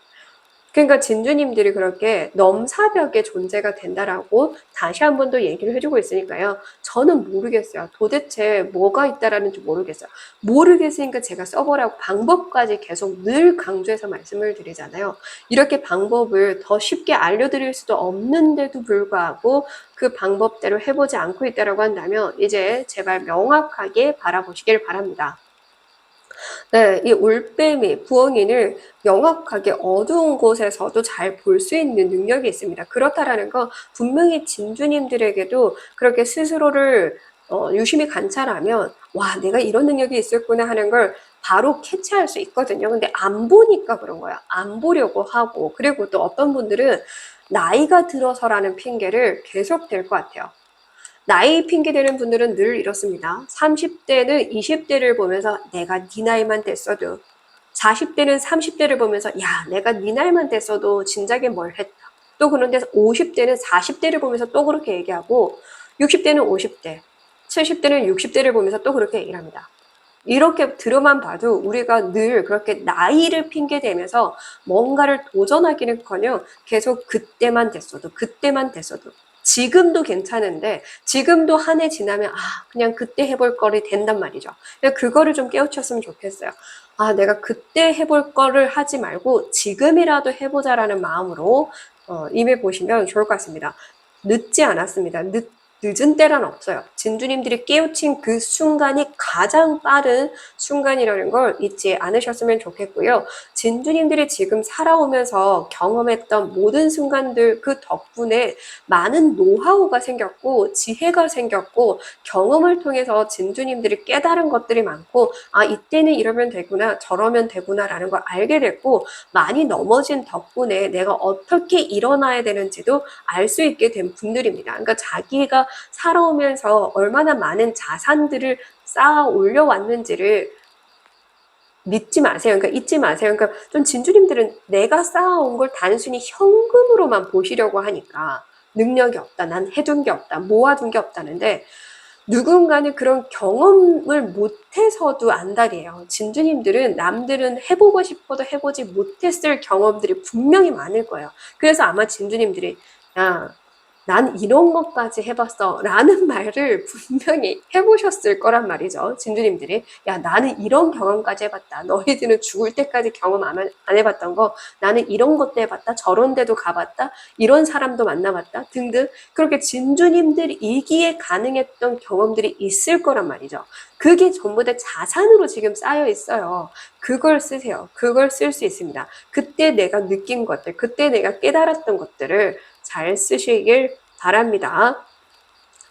그러니까 진주님들이 그렇게 넘사벽의 존재가 된다라고 다시 한 번 더 얘기를 해주고 있으니까요. 저는 모르겠어요. 도대체 뭐가 있다라는지 모르겠어요. 모르겠으니까 제가 써보라고 방법까지 계속 늘 강조해서 말씀을 드리잖아요. 이렇게 방법을 더 쉽게 알려드릴 수도 없는데도 불구하고 그 방법대로 해보지 않고 있다라고 한다면 이제 제발 명확하게 바라보시길 바랍니다. 네, 이 올빼미, 부엉이를 명확하게 어두운 곳에서도 잘 볼 수 있는 능력이 있습니다. 그렇다라는 건 분명히 진주님들에게도 그렇게 스스로를 유심히 관찰하면 와, 내가 이런 능력이 있었구나 하는 걸 바로 캐치할 수 있거든요. 근데 안 보니까 그런 거야. 안 보려고 하고. 그리고 또 어떤 분들은 나이가 들어서라는 핑계를 계속 댈 것 같아요. 나이 핑계대는 분들은 늘 이렇습니다. 30대는 20대를 보면서 내가 네 나이만 됐어도 40대는 30대를 보면서 야 내가 네 나이만 됐어도 진작에 뭘 했다. 또 그런데 50대는 40대를 보면서 또 그렇게 얘기하고 60대는 50대, 70대는 60대를 보면서 또 그렇게 얘기를 합니다. 이렇게 들어만 봐도 우리가 늘 그렇게 나이를 핑계대면서 뭔가를 도전하기는커녕 계속 그때만 됐어도 지금도 괜찮은데 지금도 한 해 지나면 그냥 그때 해볼 거를 된단 말이죠. 그거를 좀 깨우쳤으면 좋겠어요. 내가 그때 해볼 거를 하지 말고 지금이라도 해보자라는 마음으로 임해보시면 좋을 것 같습니다. 늦지 않았습니다. 늦은 때란 없어요. 진주님들이 깨우친 그 순간이 가장 빠른 순간이라는 걸 잊지 않으셨으면 좋겠고요. 진주님들이 지금 살아오면서 경험했던 모든 순간들 그 덕분에 많은 노하우가 생겼고 지혜가 생겼고 경험을 통해서 진주님들이 깨달은 것들이 많고 이때는 이러면 되구나 저러면 되구나 라는 걸 알게 됐고 많이 넘어진 덕분에 내가 어떻게 일어나야 되는지도 알 수 있게 된 분들입니다. 그러니까 자기가 살아오면서 얼마나 많은 자산들을 쌓아 올려왔는지를 믿지 마세요. 그러니까 잊지 마세요. 그러니까 좀 진주님들은 내가 쌓아온 걸 단순히 현금으로만 보시려고 하니까 능력이 없다, 난 해둔 게 없다, 모아둔 게 없다는데 누군가는 그런 경험을 못해서도 안달이에요. 진주님들은 남들은 해보고 싶어도 해보지 못했을 경험들이 분명히 많을 거예요. 그래서 아마 진주님들이 난 이런 것까지 해봤어 라는 말을 분명히 해보셨을 거란 말이죠. 진주님들이 나는 이런 경험까지 해봤다. 너희들은 죽을 때까지 경험 안 해봤던 거 나는 이런 것도 해봤다. 저런 데도 가봤다. 이런 사람도 만나봤다. 등등 그렇게 진주님들이기에 가능했던 경험들이 있을 거란 말이죠. 그게 전부 다 자산으로 지금 쌓여 있어요. 그걸 쓰세요. 그걸 쓸 수 있습니다. 그때 내가 느낀 것들, 그때 내가 깨달았던 것들을 잘 쓰시길 바랍니다.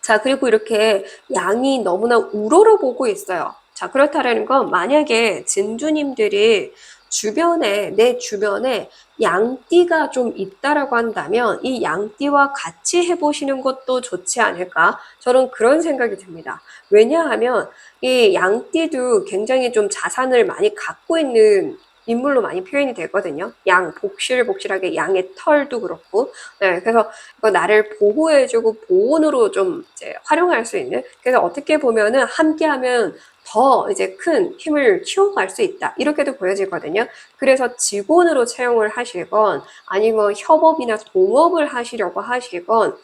자, 그리고 이렇게 양이 너무나 우러러 보고 있어요. 자, 그렇다라는 건 만약에 진주님들이 주변에, 내 주변에 양띠가 좀 있다라고 한다면 이 양띠와 같이 해보시는 것도 좋지 않을까? 저는 그런 생각이 듭니다. 왜냐하면 이 양띠도 굉장히 좀 자산을 많이 갖고 있는 인물로 많이 표현이 되거든요. 양, 복실복실하게 양의 털도 그렇고. 네, 그래서 이거 나를 보호해주고 보온으로 좀 이제 활용할 수 있는. 그래서 어떻게 보면은 함께하면 더 이제 큰 힘을 키워갈 수 있다. 이렇게도 보여지거든요. 그래서 직원으로 채용을 하시건 아니면 협업이나 동업을 하시려고 하시건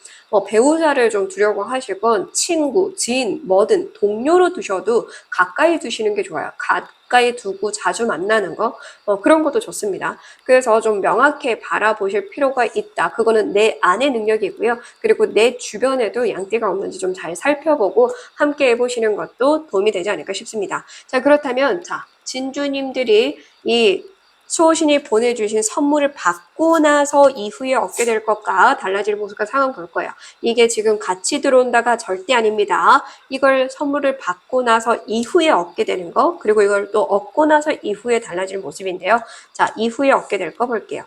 배우자를 좀 두려고 하시건 친구, 지인, 뭐든 동료로 두셔도 가까이 두시는 게 좋아요. 가까이 두고 자주 만나는 거 그런 것도 좋습니다. 그래서 좀 명확히 바라보실 필요가 있다. 그거는 내 안의 능력이고요. 그리고 내 주변에도 양띠가 없는지 좀 잘 살펴보고 함께 해보시는 것도 도움이 되지 않을까 싶습니다. 자, 그렇다면 진주님들이 이 수호신이 보내주신 선물을 받고 나서 이후에 얻게 될 것과 달라질 모습과 상황 볼 거예요. 이게 지금 같이 들어온다가 절대 아닙니다. 이걸 선물을 받고 나서 이후에 얻게 되는 거, 그리고 이걸 또 얻고 나서 이후에 달라질 모습인데요. 자, 이후에 얻게 될 거 볼게요.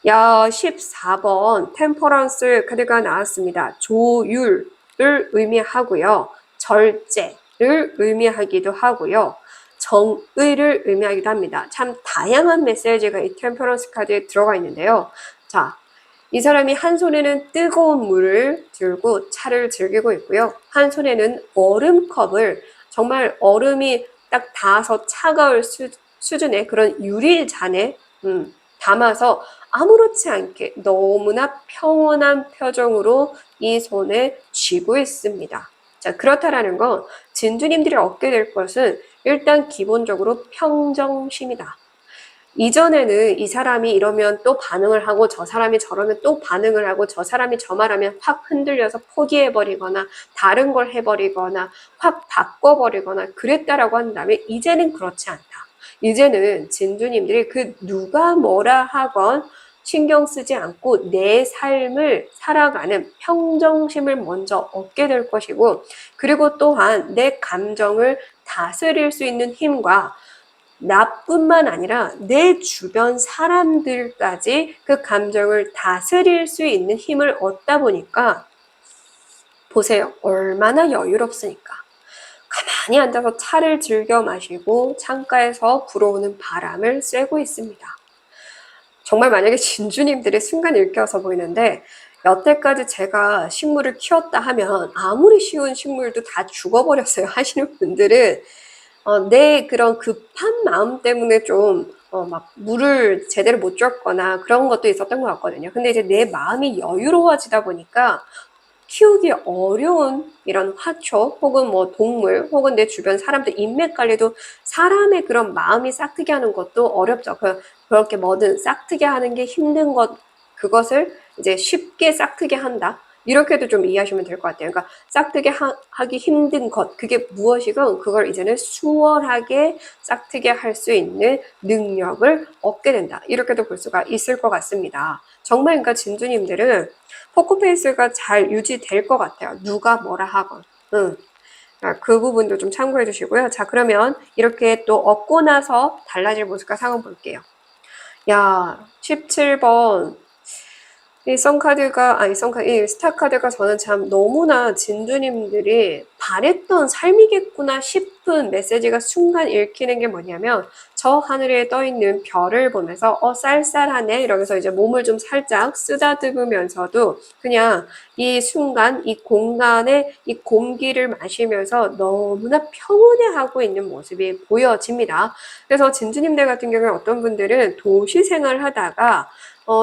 14번 템퍼런스 카드가 나왔습니다. 조율을 의미하고요. 절제를 의미하기도 하고요. 정의를 의미하기도 합니다. 참 다양한 메시지가 이 템퍼런스 카드에 들어가 있는데요. 자, 이 사람이 한 손에는 뜨거운 물을 들고 차를 즐기고 있고요. 한 손에는 얼음컵을 정말 얼음이 딱 닿아서 차가울 수준의 그런 유리잔에 담아서 아무렇지 않게 너무나 평온한 표정으로 이 손에 쥐고 있습니다. 자, 그렇다라는 건 진주님들이 얻게 될 것은 일단 기본적으로 평정심이다. 이전에는 이 사람이 이러면 또 반응을 하고 저 사람이 저러면 또 반응을 하고 저 사람이 저 말하면 확 흔들려서 포기해버리거나 다른 걸 해버리거나 확 바꿔버리거나 그랬다라고 한다면 이제는 그렇지 않다. 이제는 진주님들이 그 누가 뭐라 하건 신경 쓰지 않고 내 삶을 살아가는 평정심을 먼저 얻게 될 것이고, 그리고 또한 내 감정을 다스릴 수 있는 힘과 나뿐만 아니라 내 주변 사람들까지 그 감정을 다스릴 수 있는 힘을 얻다 보니까 보세요. 얼마나 여유롭습니까? 가만히 앉아서 차를 즐겨 마시고 창가에서 불어오는 바람을 쐬고 있습니다. 정말 만약에 진주님들이 순간 일깨워서 보이는데 여태까지 제가 식물을 키웠다 하면 아무리 쉬운 식물도 다 죽어버렸어요 하시는 분들은 내 그런 급한 마음 때문에 좀 막 물을 제대로 못 줬거나 그런 것도 있었던 것 같거든요. 근데 이제 내 마음이 여유로워지다 보니까 키우기 어려운 이런 화초 혹은 뭐 동물 혹은 내 주변 사람들 인맥 관리도 사람의 그런 마음이 싹트게 하는 것도 어렵죠. 그렇게 뭐든 싹트게 하는 게 힘든 것, 그것을 이제 쉽게 싹트게 한다. 이렇게도 좀 이해하시면 될 것 같아요. 그러니까 싹트게 하기 힘든 것, 그게 무엇이건 그걸 이제는 수월하게 싹트게 할 수 있는 능력을 얻게 된다. 이렇게도 볼 수가 있을 것 같습니다. 정말 그러니까 진주님들은 포커페이스가 잘 유지될 것 같아요. 누가 뭐라 하건. 그 부분도 좀 참고해 주시고요. 자, 그러면 이렇게 또 얻고 나서 달라질 모습과 상황 볼게요. 17번. 이 스타카드가 저는 참 너무나 진주님들이 바랬던 삶이겠구나 싶은 메시지가 순간 읽히는 게 뭐냐면, 저 하늘에 떠있는 별을 보면서 쌀쌀하네 이러면서 이제 몸을 좀 살짝 쓰다듬으면서도 그냥 이 순간 이 공간에 이 공기를 마시면서 너무나 평온해하고 있는 모습이 보여집니다. 그래서 진주님들 같은 경우에 어떤 분들은 도시 생활을 하다가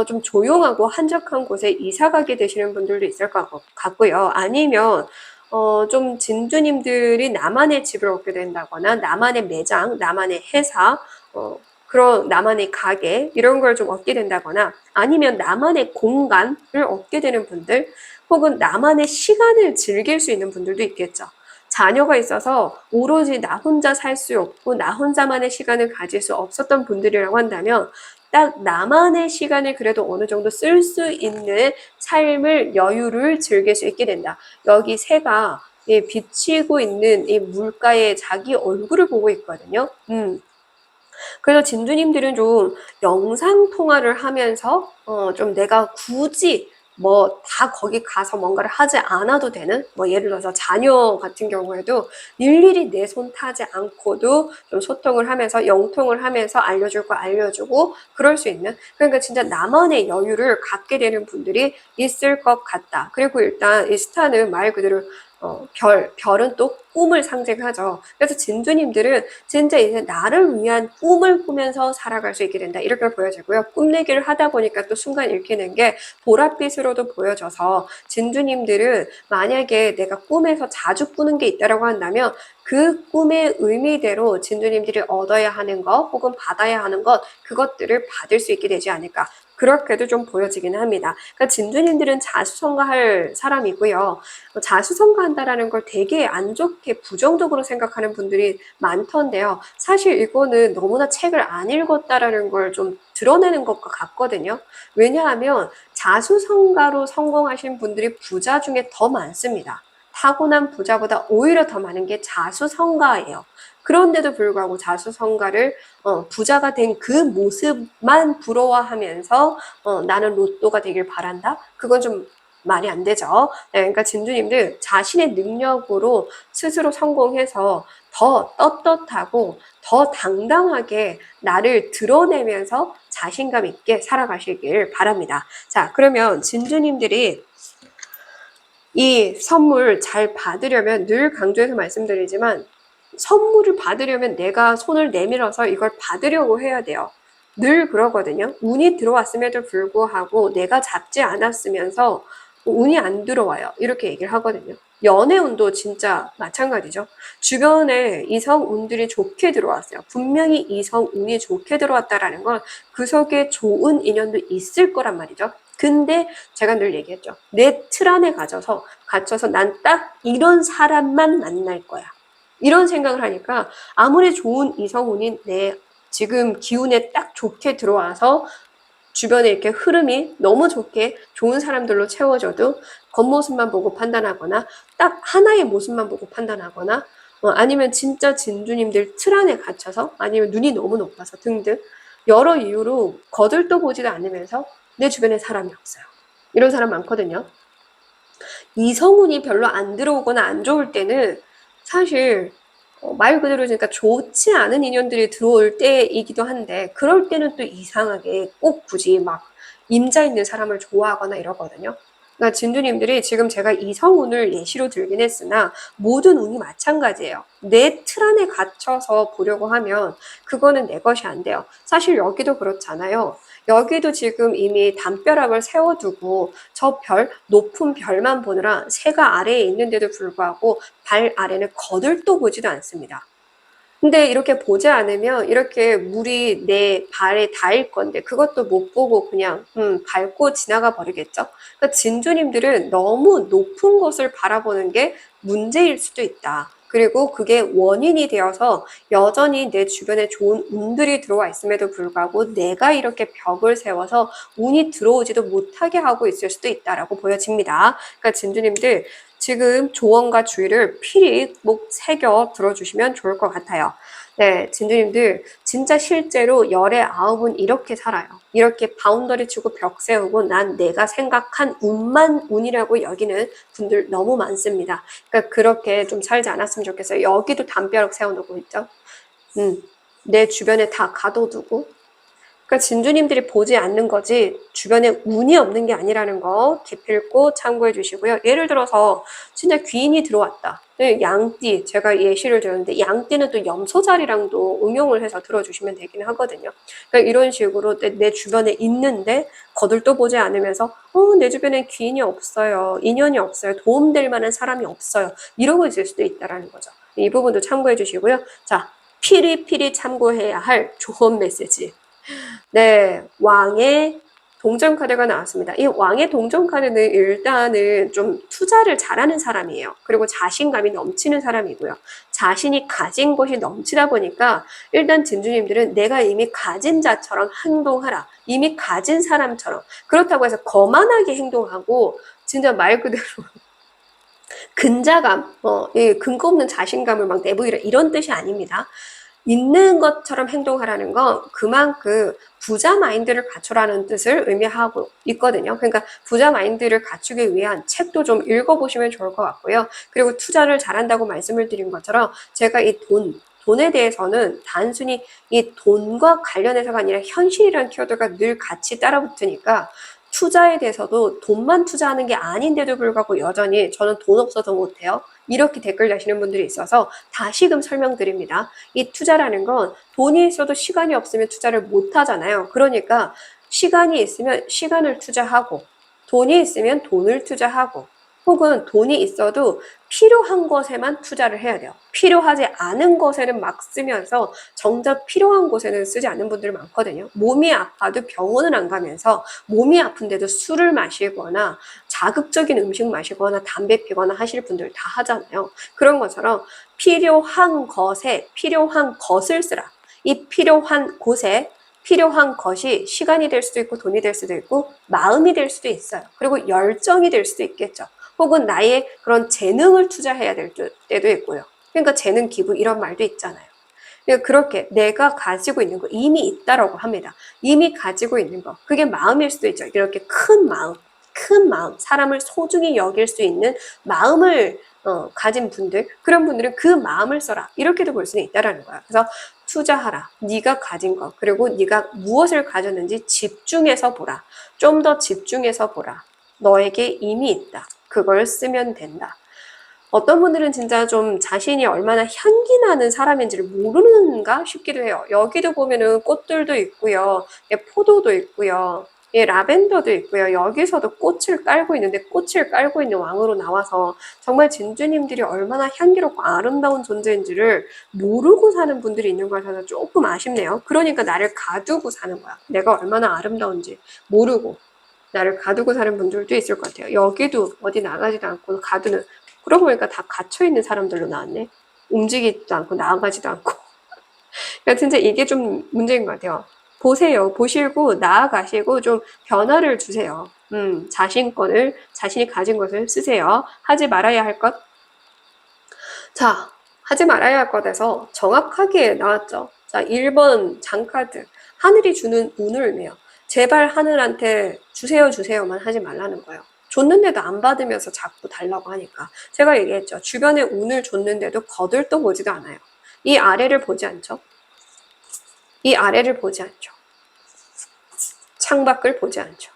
좀 조용하고 한적한 곳에 이사 가게 되시는 분들도 있을 것 같고요. 아니면 좀 진주님들이 나만의 집을 얻게 된다거나 나만의 매장, 나만의 회사, 그런 나만의 가게 이런 걸 좀 얻게 된다거나 아니면 나만의 공간을 얻게 되는 분들 혹은 나만의 시간을 즐길 수 있는 분들도 있겠죠. 자녀가 있어서 오로지 나 혼자 살 수 없고 나 혼자만의 시간을 가질 수 없었던 분들이라고 한다면 딱 나만의 시간을 그래도 어느 정도 쓸 수 있는 삶을 여유를 즐길 수 있게 된다. 여기 새가 비치고 있는 이 물가에 자기 얼굴을 보고 있거든요. 그래서 진주님들은 좀 영상 통화를 하면서 좀 내가 굳이 뭐 다 거기 가서 뭔가를 하지 않아도 되는, 뭐 예를 들어서 자녀 같은 경우에도 일일이 내 손 타지 않고도 좀 소통을 하면서 영통을 하면서 알려줄 거 알려주고 그럴 수 있는, 그러니까 진짜 나만의 여유를 갖게 되는 분들이 있을 것 같다. 그리고 일단 이 스타는 말 그대로 별은 또 꿈을 상징하죠. 그래서 진주님들은 진짜 이제 나를 위한 꿈을 꾸면서 살아갈 수 있게 된다. 이렇게 보여지고요. 꿈내기를 하다 보니까 또 순간 읽히는 게 보랏빛으로도 보여져서, 진주님들은 만약에 내가 꿈에서 자주 꾸는 게 있다라고 한다면 그 꿈의 의미대로 진주님들이 얻어야 하는 것 혹은 받아야 하는 것, 그것들을 받을 수 있게 되지 않을까. 그렇게도 좀 보여지기는 합니다. 그러니까 진주님들은 자수성가할 사람이고요. 자수성가한다라는 걸 되게 안 좋게 부정적으로 생각하는 분들이 많던데요. 사실 이거는 너무나 책을 안 읽었다라는 걸 좀 드러내는 것과 같거든요. 왜냐하면 자수성가로 성공하신 분들이 부자 중에 더 많습니다. 타고난 부자보다 오히려 더 많은 게 자수성가예요. 그런데도 불구하고 자수성가를 부자가 된 그 모습만 부러워하면서 나는 로또가 되길 바란다? 그건 좀 말이 안 되죠. 네, 그러니까 진주님들 자신의 능력으로 스스로 성공해서 더 떳떳하고 더 당당하게 나를 드러내면서 자신감 있게 살아가시길 바랍니다. 자, 그러면 진주님들이 이 선물 잘 받으려면, 늘 강조해서 말씀드리지만 선물을 받으려면 내가 손을 내밀어서 이걸 받으려고 해야 돼요. 늘 그러거든요. 운이 들어왔음에도 불구하고 내가 잡지 않았으면서 운이 안 들어와요. 이렇게 얘기를 하거든요. 연애운도 진짜 마찬가지죠. 주변에 이성운들이 좋게 들어왔어요. 분명히 이성운이 좋게 들어왔다라는 건 그 속에 좋은 인연도 있을 거란 말이죠. 근데 제가 늘 얘기했죠. 내 틀 안에 갇혀서 난 딱 이런 사람만 만날 거야. 이런 생각을 하니까 아무리 좋은 이성운이 내 지금 기운에 딱 좋게 들어와서 주변에 이렇게 흐름이 너무 좋게 좋은 사람들로 채워져도 겉모습만 보고 판단하거나 딱 하나의 모습만 보고 판단하거나 아니면 진짜 진주님들 틀 안에 갇혀서, 아니면 눈이 너무 높아서 등등 여러 이유로 거들떠 보지도 않으면서 내 주변에 사람이 없어요. 이런 사람 많거든요. 이성운이 별로 안 들어오거나 안 좋을 때는 사실 말 그대로 그러니까 좋지 않은 인연들이 들어올 때이기도 한데, 그럴 때는 또 이상하게 꼭 굳이 막 임자 있는 사람을 좋아하거나 이러거든요. 그러니까 진주님들이 지금 제가 이성운을 예시로 들긴 했으나 모든 운이 마찬가지예요. 내 틀 안에 갇혀서 보려고 하면 그거는 내 것이 안 돼요. 사실 여기도 그렇잖아요. 여기도 지금 이미 담벼락을 세워두고 저 별, 높은 별만 보느라 새가 아래에 있는데도 불구하고 발 아래는 거들떠 보지도 않습니다. 근데 이렇게 보지 않으면 이렇게 물이 내 발에 닿을 건데 그것도 못 보고 그냥 밟고 지나가 버리겠죠. 그러니까 진주님들은 너무 높은 곳을 바라보는 게 문제일 수도 있다. 그리고 그게 원인이 되어서 여전히 내 주변에 좋은 운들이 들어와 있음에도 불구하고 내가 이렇게 벽을 세워서 운이 들어오지도 못하게 하고 있을 수도 있다라고 보여집니다. 그러니까 진주님들 지금 조언과 주의를 필히 꼭 새겨 들어주시면 좋을 것 같아요. 네, 진주님들 진짜 실제로 열의 아홉은 이렇게 살아요. 이렇게 바운더리 치고 벽 세우고 난 내가 생각한 운만 운이라고 여기는 분들 너무 많습니다. 그러니까 그렇게 좀 살지 않았으면 좋겠어요. 여기도 담벼락 세워놓고 있죠. 내 주변에 다 가둬두고. 그러니까 진주님들이 보지 않는 거지 주변에 운이 없는 게 아니라는 거 기필코 참고해 주시고요. 예를 들어서 진짜 귀인이 들어왔다. 양띠, 제가 예시를 들었는데 양띠는 또 염소자리랑도 응용을 해서 들어주시면 되긴 하거든요. 그러니까 이런 식으로 내 주변에 있는데 거들떠 보지 않으면서 내 주변에 귀인이 없어요. 인연이 없어요. 도움될 만한 사람이 없어요. 이러고 있을 수도 있다라는 거죠. 이 부분도 참고해 주시고요. 자, 필히 참고해야 할 조언 메시지. 네, 왕의 동전 카드가 나왔습니다. 이 왕의 동전 카드는 일단은 좀 투자를 잘하는 사람이에요. 그리고 자신감이 넘치는 사람이고요. 자신이 가진 것이 넘치다 보니까 일단 진주님들은 내가 이미 가진 자처럼 행동하라. 이미 가진 사람처럼. 그렇다고 해서 거만하게 행동하고 진짜 말 그대로 근자감, 근거 없는 자신감을 막 내보이라 이런 뜻이 아닙니다. 있는 것처럼 행동하라는 건 그만큼 부자 마인드를 갖추라는 뜻을 의미하고 있거든요. 그러니까 부자 마인드를 갖추기 위한 책도 좀 읽어보시면 좋을 것 같고요. 그리고 투자를 잘한다고 말씀을 드린 것처럼 제가 이 돈에 대해서는 단순히 이 돈과 관련해서가 아니라 현실이라는 키워드가 늘 같이 따라붙으니까 투자에 대해서도 돈만 투자하는 게 아닌데도 불구하고 여전히 저는 돈 없어서 못해요. 이렇게 댓글 다시는 분들이 있어서 다시금 설명드립니다. 이 투자라는 건 돈이 있어도 시간이 없으면 투자를 못 하잖아요. 그러니까 시간이 있으면 시간을 투자하고 돈이 있으면 돈을 투자하고 혹은 돈이 있어도 필요한 것에만 투자를 해야 돼요. 필요하지 않은 것에는 막 쓰면서 정작 필요한 곳에는 쓰지 않는 분들이 많거든요. 몸이 아파도 병원은 안 가면서 몸이 아픈데도 술을 마시거나 자극적인 음식 마시거나 담배 피거나 하실 분들 다 하잖아요. 그런 것처럼 필요한 것에 필요한 것을 쓰라. 이 필요한 곳에 필요한 것이 시간이 될 수도 있고 돈이 될 수도 있고 마음이 될 수도 있어요. 그리고 열정이 될 수도 있겠죠. 혹은 나의 그런 재능을 투자해야 될 때도 있고요. 그러니까 재능 기부 이런 말도 있잖아요. 그렇게 내가 가지고 있는 거 이미 있다라고 합니다. 이미 가지고 있는 거 그게 마음일 수도 있죠. 이렇게 큰 마음, 사람을 소중히 여길 수 있는 마음을 가진 분들, 그런 분들은 그 마음을 써라 이렇게도 볼 수는 있다라는 거야. 그래서 투자하라. 네가 가진 거 그리고 네가 무엇을 가졌는지 집중해서 보라. 좀 더 집중해서 보라. 너에게 이미 있다. 그걸 쓰면 된다. 어떤 분들은 진짜 좀 자신이 얼마나 향기 나는 사람인지를 모르는가 싶기도 해요. 여기도 보면은 꽃들도 있고요. 포도도 있고요. 라벤더도 있고요. 여기서도 꽃을 깔고 있는데 꽃을 깔고 있는 왕으로 나와서 정말 진주님들이 얼마나 향기롭고 아름다운 존재인지를 모르고 사는 분들이 있는 걸 저는 조금 아쉽네요. 그러니까 나를 가두고 사는 거야. 내가 얼마나 아름다운지 모르고 나를 가두고 사는 분들도 있을 것 같아요. 여기도 어디 나가지도 않고 가두는 그러고 보니까 다 갇혀있는 사람들로 나왔네. 움직이지도 않고 나아가지도 않고. 그러니까 진짜 이게 좀 문제인 것 같아요. 보세요. 보시고 나아가시고 좀 변화를 주세요. 자신이 가진 것을 쓰세요. 하지 말아야 할 것. 자, 하지 말아야 할 것에서 정확하게 나왔죠. 자, 1번 장카드. 하늘이 주는 운을 의미해요. 제발 하늘한테 주세요만 하지 말라는 거예요. 줬는데도 안 받으면서 자꾸 달라고 하니까. 제가 얘기했죠. 주변에 운을 줬는데도 거들떠 보지도 않아요. 이 아래를 보지 않죠. 이 아래를 보지 않죠. 창밖을 보지 않죠.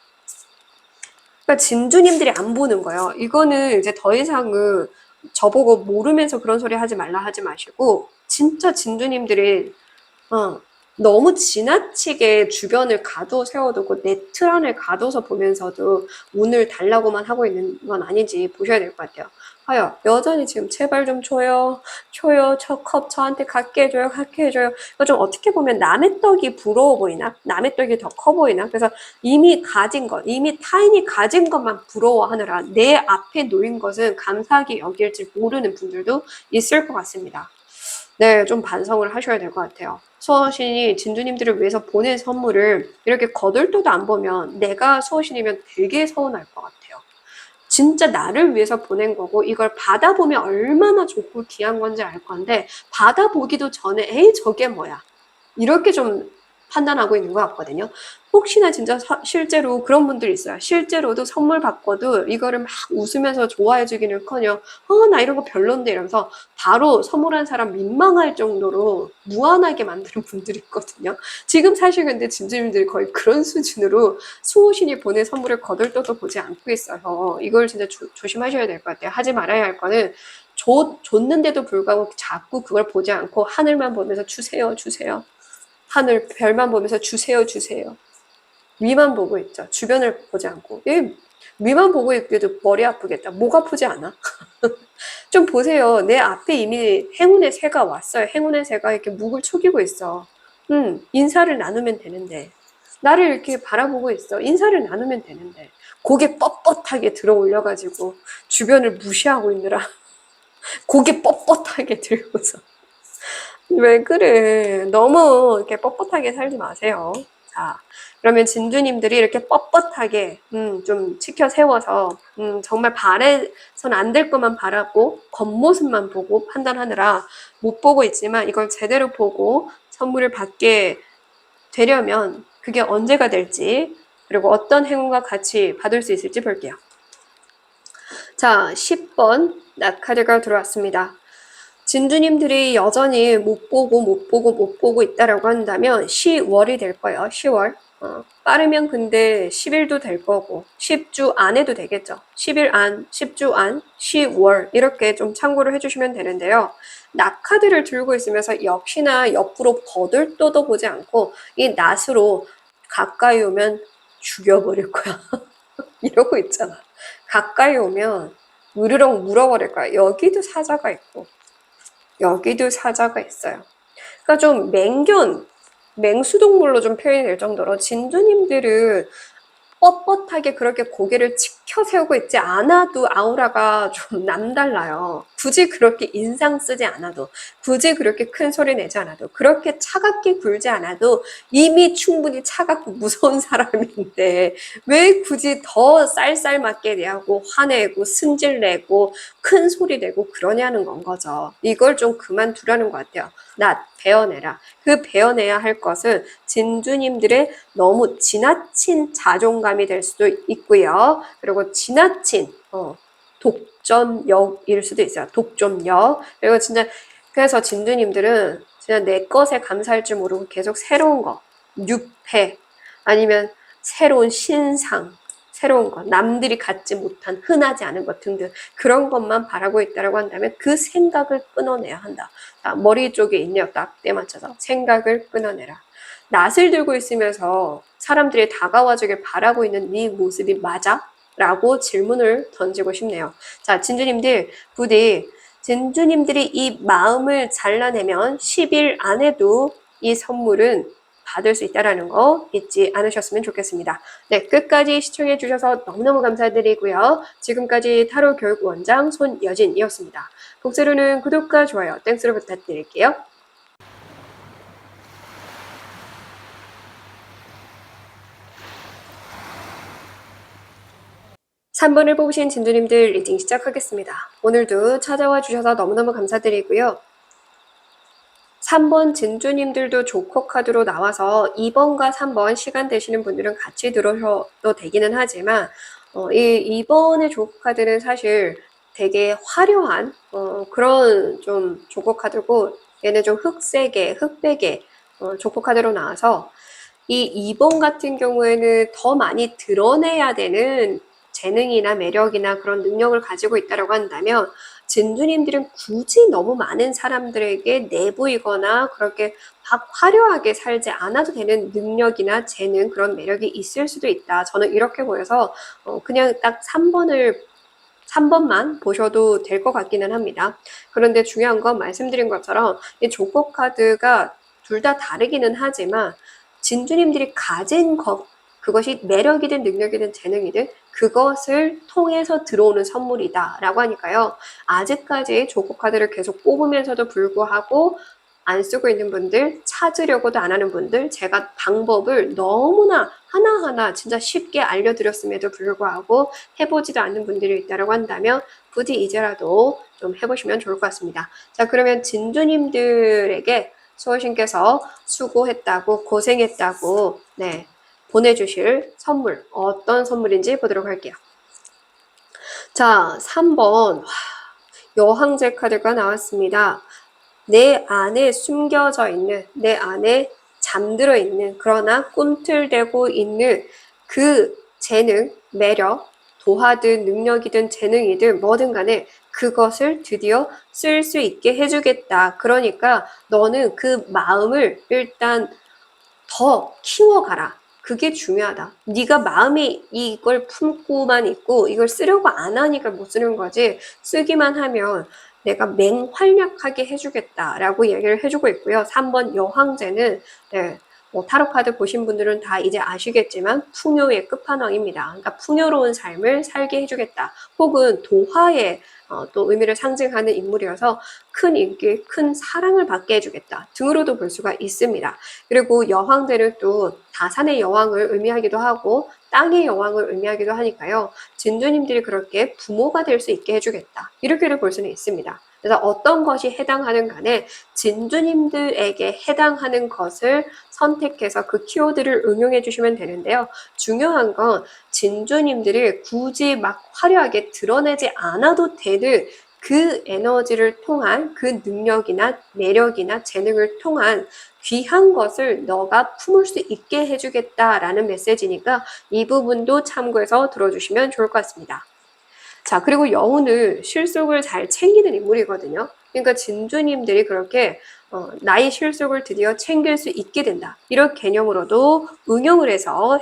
그러니까 진주님들이 안 보는 거예요. 이거는 이제 더 이상은 저보고 모르면서 그런 소리 하지 말라 하지 마시고 진짜 진주님들이 너무 지나치게 주변을 가둬 세워두고 내 틀 안을 가둬서 보면서도 운을 달라고만 하고 있는 건 아닌지 보셔야 될 것 같아요. 하여 여전히 지금 제발 좀 줘요. 저 컵 저한테 갖게 해줘요. 좀 어떻게 보면 남의 떡이 부러워 보이나? 남의 떡이 더 커 보이나? 그래서 이미 가진 것, 이미 타인이 가진 것만 부러워하느라 내 앞에 놓인 것은 감사하게 여길지 모르는 분들도 있을 것 같습니다. 네, 좀 반성을 하셔야 될 것 같아요. 수호신이 진주님들을 위해서 보낸 선물을 이렇게 거들떠도 안 보면 내가 수호신이면 되게 서운할 것 같아요. 진짜 나를 위해서 보낸 거고 이걸 받아보면 얼마나 좋고 귀한 건지 알 건데 받아보기도 전에 에이 저게 뭐야 이렇게 좀 판단하고 있는 것 같거든요. 혹시나 진짜 실제로 그런 분들이 있어요. 실제로도 선물 받고도 이거를 막 웃으면서 좋아해 주기는커녕 나 이런 거 별론데 이러면서 바로 선물한 사람 민망할 정도로 무안하게 만드는 분들이 있거든요. 지금 사실 근데 진주님들이 거의 그런 수준으로 수호신이 보낸 선물을 거들떠도 보지 않고 있어서 이걸 진짜 조심하셔야 될 것 같아요. 하지 말아야 할 거는 줬는데도 불구하고 자꾸 그걸 보지 않고 하늘만 보면서 주세요. 하늘 별만 보면서 주세요. 위만 보고 있죠. 주변을 보지 않고. 위만 보고 있기도 머리 아프겠다. 목 아프지 않아? 좀 보세요. 내 앞에 이미 행운의 새가 왔어요. 행운의 새가 이렇게 묵을 축이고 있어. 인사를 나누면 되는데. 나를 이렇게 바라보고 있어. 인사를 나누면 되는데. 고개 뻣뻣하게 들어 올려가지고 주변을 무시하고 있느라 고개 뻣뻣하게 들고서 왜 그래. 너무 이렇게 뻣뻣하게 살지 마세요. 자, 그러면 진주님들이 이렇게 뻣뻣하게 좀 치켜 세워서 정말 바래선 안 될 것만 바라고 겉모습만 보고 판단하느라 못 보고 있지만 이걸 제대로 보고 선물을 받게 되려면 그게 언제가 될지 그리고 어떤 행운과 같이 받을 수 있을지 볼게요. 자, 10번 카드가 들어왔습니다. 진주님들이 여전히 못 보고 있다라고 한다면 10월이 될 거예요. 10월. 빠르면 근데 10일도 될 거고 10주 안에도 되겠죠. 10일 안, 10주 안, 10월 이렇게 좀 참고를 해주시면 되는데요. 낙카드를 들고 있으면서 역시나 옆으로 거들떠도 보지 않고 이 낫으로 가까이 오면 죽여버릴 거야. 이러고 있잖아. 가까이 오면 으르렁 물어버릴 거야. 여기도 사자가 있고 여기도 사자가 있어요. 그러니까 좀 맹수동물로 좀 표현이 될 정도로 진주님들은 뻣뻣하게 그렇게 고개를 치켜 세우고 있지 않아도 아우라가 좀 남달라요. 굳이 그렇게 인상 쓰지 않아도, 굳이 그렇게 큰 소리 내지 않아도, 그렇게 차갑게 굴지 않아도 이미 충분히 차갑고 무서운 사람인데 왜 굳이 더 쌀쌀맞게 내고 화내고 승질내고 큰 소리 내고 그러냐는 건 거죠. 이걸 좀 그만두라는 것 같아요. 베어내라. 그 베어내야 할 것은 진주님들의 너무 지나친 자존감이 될 수도 있고요. 그리고 지나친 독점력일 수도 있어요. 독점력. 그리고 진짜 그래서 진주님들은 진짜 내 것에 감사할 줄 모르고 계속 새로운 거, 뉴페 아니면 새로운 신상, 새로운 것, 남들이 갖지 못한 흔하지 않은 것 등등 그런 것만 바라고 있다고 한다면 그 생각을 끊어내야 한다. 자, 머리 쪽에 입력 딱 때 맞춰서 생각을 끊어내라. 낫을 들고 있으면서 사람들이 다가와주길 바라고 있는 네 모습이 맞아? 라고 질문을 던지고 싶네요. 자, 진주님들 부디 진주님들이 이 마음을 잘라내면 10일 안에도 이 선물은 받을 수 있다는 거 잊지 않으셨으면 좋겠습니다. 네, 끝까지 시청해 주셔서 너무너무 감사드리고요. 지금까지 타로 교육원장 손여진이었습니다. 복수로는 구독과 좋아요, 땡스로 부탁드릴게요. 3번을 뽑으신 진주님들 리딩 시작하겠습니다. 오늘도 찾아와 주셔서 너무너무 감사드리고요. 3번 진주님들도 조커 카드로 나와서 2번과 3번 시간 되시는 분들은 같이 들어셔도 되기는 하지만 이 2번의 조커 카드는 사실 되게 화려한 그런 좀 조커 카드고 얘는 좀 흑백의 조커 카드로 나와서 이 2번 같은 경우에는 더 많이 드러내야 되는 재능이나 매력이나 그런 능력을 가지고 있다고 한다면 진주님들은 굳이 너무 많은 사람들에게 내보이거나 그렇게 막 화려하게 살지 않아도 되는 능력이나 재능 그런 매력이 있을 수도 있다. 저는 이렇게 보여서 그냥 딱 3번만 보셔도 될 것 같기는 합니다. 그런데 중요한 건 말씀드린 것처럼 이 조커 카드가 둘 다 다르기는 하지만 진주님들이 가진 것 그것이 매력이든 능력이든 재능이든 그것을 통해서 들어오는 선물이다 라고 하니까요. 아직까지 조커 카드를 계속 뽑으면서도 불구하고 안 쓰고 있는 분들, 찾으려고도 안 하는 분들 제가 방법을 너무나 하나하나 진짜 쉽게 알려드렸음에도 불구하고 해보지도 않는 분들이 있다고 한다면 부디 이제라도 좀 해보시면 좋을 것 같습니다. 자, 그러면 진주님들에게 수호신께서 수고했다고 고생했다고 보내주실 선물 어떤 선물인지 보도록 할게요. 자, 3번 여왕제 카드가 나왔습니다. 내 안에 숨겨져 있는 내 안에 잠들어 있는 그러나 꿈틀대고 있는 그 재능, 매력, 도화든 능력이든 재능이든 뭐든 간에 그것을 드디어 쓸 수 있게 해주겠다. 그러니까 너는 그 마음을 일단 더 키워가라. 그게 중요하다. 네가 마음이 이걸 품고만 있고 이걸 쓰려고 안 하니까 못 쓰는 거지 쓰기만 하면 내가 맹활약하게 해주겠다라고 얘기를 해주고 있고요. 3번 여황제는 타로 카드 보신 분들은 다 이제 아시겠지만 풍요의 끝판왕입니다. 그러니까 풍요로운 삶을 살게 해주겠다. 혹은 도화의 또 의미를 상징하는 인물이어서 큰 인기, 큰 사랑을 받게 해주겠다 등으로도 볼 수가 있습니다. 그리고 여왕들은 또 다산의 여왕을 의미하기도 하고 땅의 여왕을 의미하기도 하니까요. 진주님들이 그렇게 부모가 될 수 있게 해주겠다. 이렇게도 볼 수는 있습니다. 그래서 어떤 것이 해당하는 간에 진주님들에게 해당하는 것을 선택해서 그 키워드를 응용해 주시면 되는데요. 중요한 건 진주님들이 굳이 막 화려하게 드러내지 않아도 되는 그 에너지를 통한 그 능력이나 매력이나 재능을 통한 귀한 것을 너가 품을 수 있게 해주겠다라는 메시지니까 이 부분도 참고해서 들어주시면 좋을 것 같습니다. 자, 그리고 여운을 실속을 잘 챙기는 인물이거든요. 그러니까 진주님들이 그렇게 나의 실속을 드디어 챙길 수 있게 된다. 이런 개념으로도 응용을 해서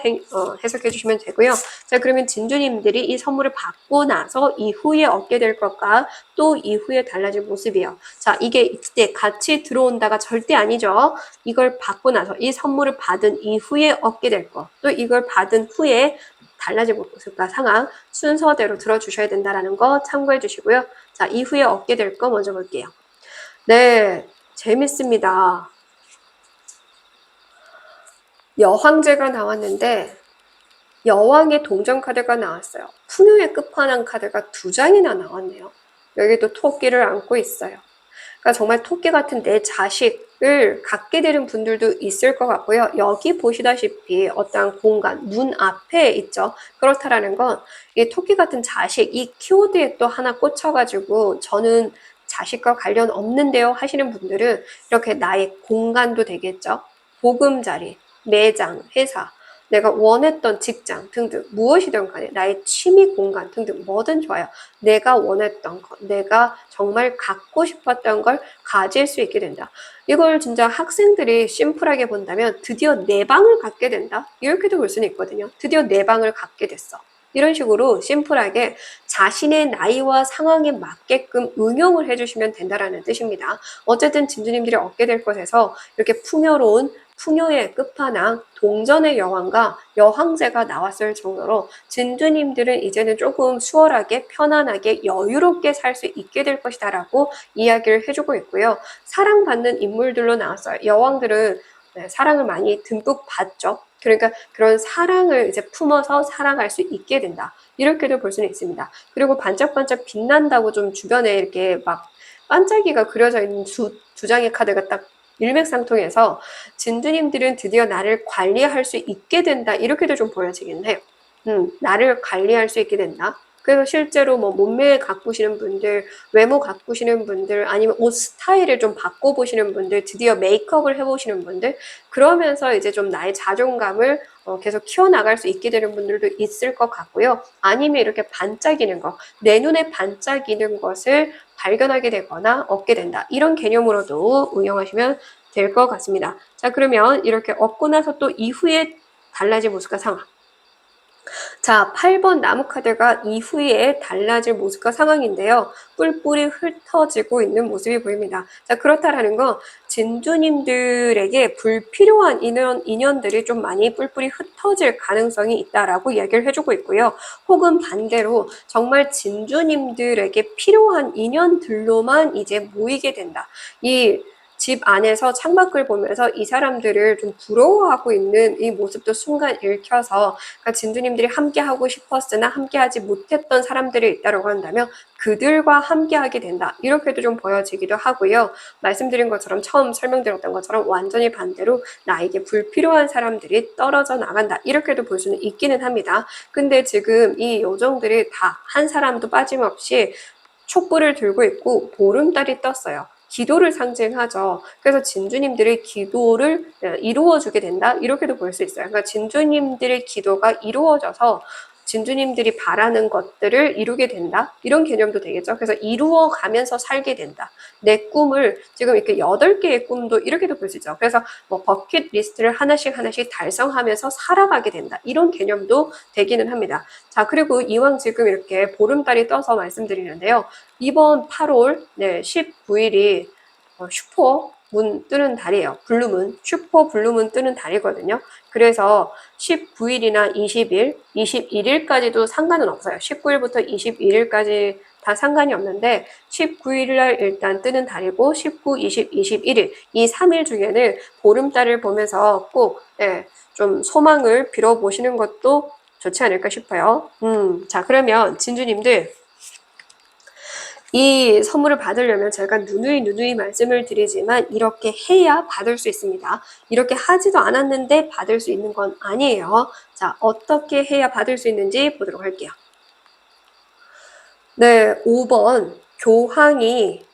해석해 주시면 되고요. 자, 그러면 진주님들이 이 선물을 받고 나서 이후에 얻게 될 것과 또 이후에 달라질 모습이에요. 자, 이게 이때 같이 들어온다가 절대 아니죠. 이걸 받고 나서 이 선물을 받은 이후에 얻게 될 것, 또 이걸 받은 후에 달라질 모습과 상황 순서대로 들어주셔야 된다는 거 참고해 주시고요. 자, 이후에 얻게 될 거 먼저 볼게요. 네, 재밌습니다. 여황제가 나왔는데 여왕의 동전 카드가 나왔어요. 풍요의 끝판왕 카드가 2장이나 나왔네요. 여기도 토끼를 안고 있어요. 그러니까 정말 토끼 같은 내 자식을 갖게 되는 분들도 있을 것 같고요. 여기 보시다시피 어떤 공간, 문 앞에 있죠. 그렇다라는 건 이 토끼 같은 자식, 이 키워드에 또 하나 꽂혀가지고 저는 자식과 관련 없는데요 하시는 분들은 이렇게 나의 공간도 되겠죠. 보금자리, 매장, 회사, 내가 원했던 직장 등등 무엇이든 간에 나의 취미 공간 등등 뭐든 좋아요. 내가 원했던 것, 내가 정말 갖고 싶었던 걸 가질 수 있게 된다. 이걸 진짜 학생들이 심플하게 본다면 드디어 내 방을 갖게 된다. 이렇게도 볼 수는 있거든요. 드디어 내 방을 갖게 됐어. 이런 식으로 심플하게 자신의 나이와 상황에 맞게끔 응용을 해주시면 된다라는 뜻입니다. 어쨌든 진주님들이 얻게 될 것에서 이렇게 풍요로운 풍요의 끝판왕 동전의 여왕과 여황제가 나왔을 정도로 진주님들은 이제는 조금 수월하게 편안하게 여유롭게 살 수 있게 될 것이다 라고 이야기를 해주고 있고요. 사랑받는 인물들로 나왔어요. 여왕들은 사랑을 많이 듬뿍 받죠. 그러니까 그런 사랑을 이제 품어서 살아갈 수 있게 된다. 이렇게도 볼 수는 있습니다. 그리고 반짝반짝 빛난다고 좀 주변에 이렇게 막 반짝이가 그려져 있는 두 장의 카드가 딱 일맥상통해서 진주님들은 드디어 나를 관리할 수 있게 된다. 이렇게도 좀 보여지긴 해요. 나를 관리할 수 있게 된다. 그래서 실제로 뭐 몸매 가꾸시는 분들, 외모 가꾸시는 분들, 아니면 옷 스타일을 좀 바꿔보시는 분들, 드디어 메이크업을 해보시는 분들, 그러면서 이제 좀 나의 자존감을 계속 키워나갈 수 있게 되는 분들도 있을 것 같고요. 아니면 이렇게 반짝이는 거, 내 눈에 반짝이는 것을 발견하게 되거나 얻게 된다. 이런 개념으로도 응용하시면 될 것 같습니다. 자, 그러면 이렇게 얻고 나서 또 이후에 달라질 모습과 상황. 자, 8번 나무 카드가 이후에 달라질 모습과 상황인데요. 뿔뿔이 흩어지고 있는 모습이 보입니다. 자, 그렇다라는 건 진주님들에게 불필요한 인연들이 좀 많이 뿔뿔이 흩어질 가능성이 있다라고 이야기를 해주고 있고요. 혹은 반대로 정말 진주님들에게 필요한 인연들로만 이제 모이게 된다. 이 집 안에서 창밖을 보면서 이 사람들을 좀 부러워하고 있는 이 모습도 순간 읽혀서 그러니까 진주님들이 함께하고 싶었으나 함께하지 못했던 사람들이 있다고 한다면 그들과 함께하게 된다. 이렇게도 좀 보여지기도 하고요. 말씀드린 것처럼 처음 설명드렸던 것처럼 완전히 반대로 나에게 불필요한 사람들이 떨어져 나간다. 이렇게도 볼 수는 있기는 합니다. 근데 지금 이 요정들이 다 한 사람도 빠짐없이 촛불을 들고 있고 보름달이 떴어요. 기도를 상징하죠. 그래서 진주님들의 기도를 이루어주게 된다. 이렇게도 볼 수 있어요. 그러니까 진주님들의 기도가 이루어져서 진주님들이 바라는 것들을 이루게 된다. 이런 개념도 되겠죠. 그래서 이루어가면서 살게 된다. 내 꿈을 지금 이렇게 8개의 꿈도 이렇게도 볼 수 있죠. 그래서 뭐 버킷리스트를 하나씩 달성하면서 살아가게 된다. 이런 개념도 되기는 합니다. 자, 그리고 이왕 지금 이렇게 보름달이 떠서 말씀드리는데요. 이번 8월 19일이 슈퍼 문 뜨는 달이에요. 블루문, 슈퍼 블루문 뜨는 달이거든요. 그래서 19일이나 20일, 21일까지도 상관은 없어요. 19일부터 21일까지 다 상관이 없는데 19일날 일단 뜨는 달이고 19, 20, 21일 이 3일 중에는 보름달을 보면서 꼭 좀 소망을 빌어보시는 것도 좋지 않을까 싶어요. 자, 그러면 진주님들 이 선물을 받으려면 제가 누누이 말씀을 드리지만 이렇게 해야 받을 수 있습니다. 이렇게 하지도 않았는데 받을 수 있는 건 아니에요. 자, 어떻게 해야 받을 수 있는지 보도록 할게요. 네, 5번 교황이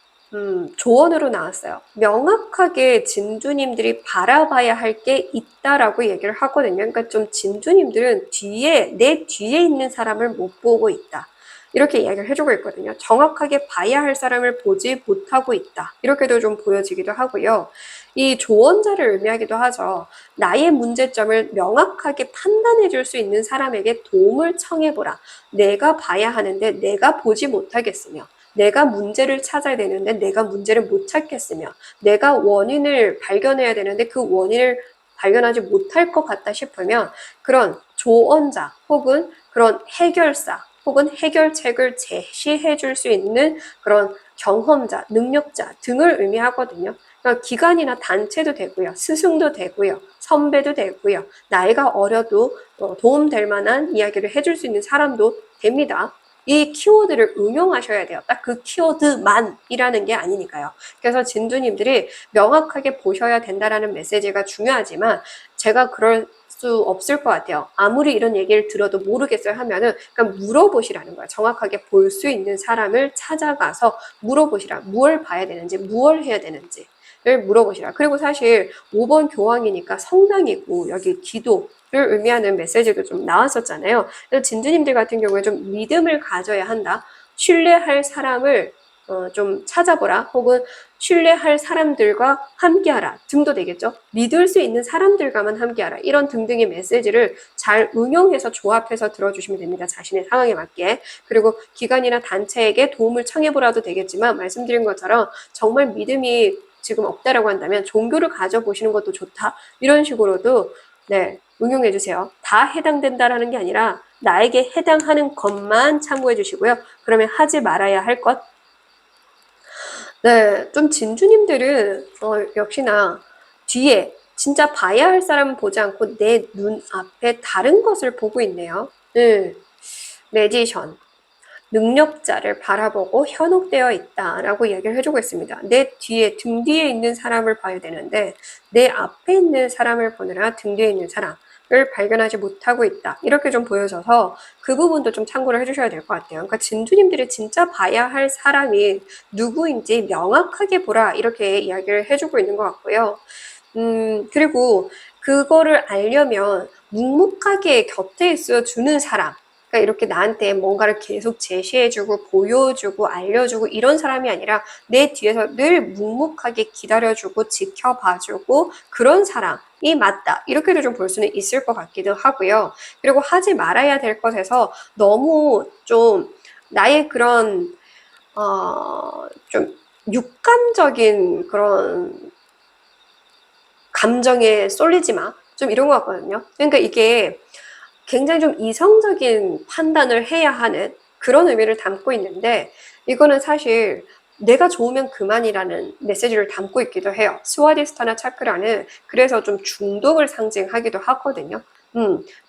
조언으로 나왔어요. 명확하게 진주님들이 바라봐야 할 게 있다라고 얘기를 하거든요. 그러니까 좀 진주님들은 내 뒤에 있는 사람을 못 보고 있다. 이렇게 이야기를 해주고 있거든요. 정확하게 봐야 할 사람을 보지 못하고 있다. 이렇게도 좀 보여지기도 하고요. 이 조언자를 의미하기도 하죠. 나의 문제점을 명확하게 판단해 줄 수 있는 사람에게 도움을 청해보라. 내가 봐야 하는데 내가 보지 못하겠으며 내가 문제를 찾아야 되는데 내가 문제를 못 찾겠으며 내가 원인을 발견해야 되는데 그 원인을 발견하지 못할 것 같다 싶으면 그런 조언자 혹은 그런 해결사 혹은 해결책을 제시해 줄 수 있는 그런 경험자, 능력자 등을 의미하거든요. 그러니까 기관이나 단체도 되고요. 스승도 되고요. 선배도 되고요. 나이가 어려도 도움될 만한 이야기를 해줄 수 있는 사람도 됩니다. 이 키워드를 응용하셔야 돼요. 딱 그 키워드만이라는 게 아니니까요. 그래서 진주님들이 명확하게 보셔야 된다라는 메시지가 중요하지만 제가 그럴 수 없을 것 같아요. 아무리 이런 얘기를 들어도 모르겠어요 하면은 그냥 물어보시라는 거예요. 정확하게 볼 수 있는 사람을 찾아가서 물어보시라. 무엇을 봐야 되는지, 무엇을 해야 되는지. 를 물어보시라. 그리고 사실 5번 교황이니까 성당이고 여기 기도를 의미하는 메시지도 좀 나왔었잖아요. 그래서 진주님들 같은 경우에 좀 믿음을 가져야 한다. 신뢰할 사람을 좀 찾아보라. 혹은 신뢰할 사람들과 함께하라 등도 되겠죠. 믿을 수 있는 사람들과만 함께하라. 이런 등등의 메시지를 잘 응용해서 조합해서 들어주시면 됩니다. 자신의 상황에 맞게. 그리고 기관이나 단체에게 도움을 청해보라도 되겠지만 말씀드린 것처럼 정말 믿음이 지금 없다라고 한다면 종교를 가져보시는 것도 좋다. 이런 식으로도 응용해 주세요. 다 해당된다라는 게 아니라 나에게 해당하는 것만 참고해 주시고요. 그러면 하지 말아야 할 것. 좀 진주님들은 역시나 뒤에 진짜 봐야 할 사람은 보지 않고 내 눈앞에 다른 것을 보고 있네요. 매지션. 능력자를 바라보고 현혹되어 있다라고 얘기를 해주고 있습니다. 내 뒤에, 등 뒤에 있는 사람을 봐야 되는데 내 앞에 있는 사람을 보느라 등 뒤에 있는 사람을 발견하지 못하고 있다. 이렇게 좀 보여져서 그 부분도 좀 참고를 해주셔야 될 것 같아요. 그러니까 진주님들이 진짜 봐야 할 사람이 누구인지 명확하게 보라. 이렇게 이야기를 해주고 있는 것 같고요. 그리고 그거를 알려면 묵묵하게 곁에 있어 주는 사람. 그러니까 이렇게 나한테 뭔가를 계속 제시해주고 보여주고 알려주고 이런 사람이 아니라 내 뒤에서 늘 묵묵하게 기다려주고 지켜봐주고 그런 사람이 맞다. 이렇게도 좀 볼 수는 있을 것 같기도 하고요. 그리고 하지 말아야 될 것에서 너무 좀 나의 그런 좀 육감적인 그런 감정에 쏠리지 마. 좀 이런 것 같거든요. 그러니까 이게 굉장히 좀 이성적인 판단을 해야 하는 그런 의미를 담고 있는데 이거는 사실 내가 좋으면 그만이라는 메시지를 담고 있기도 해요. 스와디스타나 차크라는 그래서 좀 중독을 상징하기도 하거든요.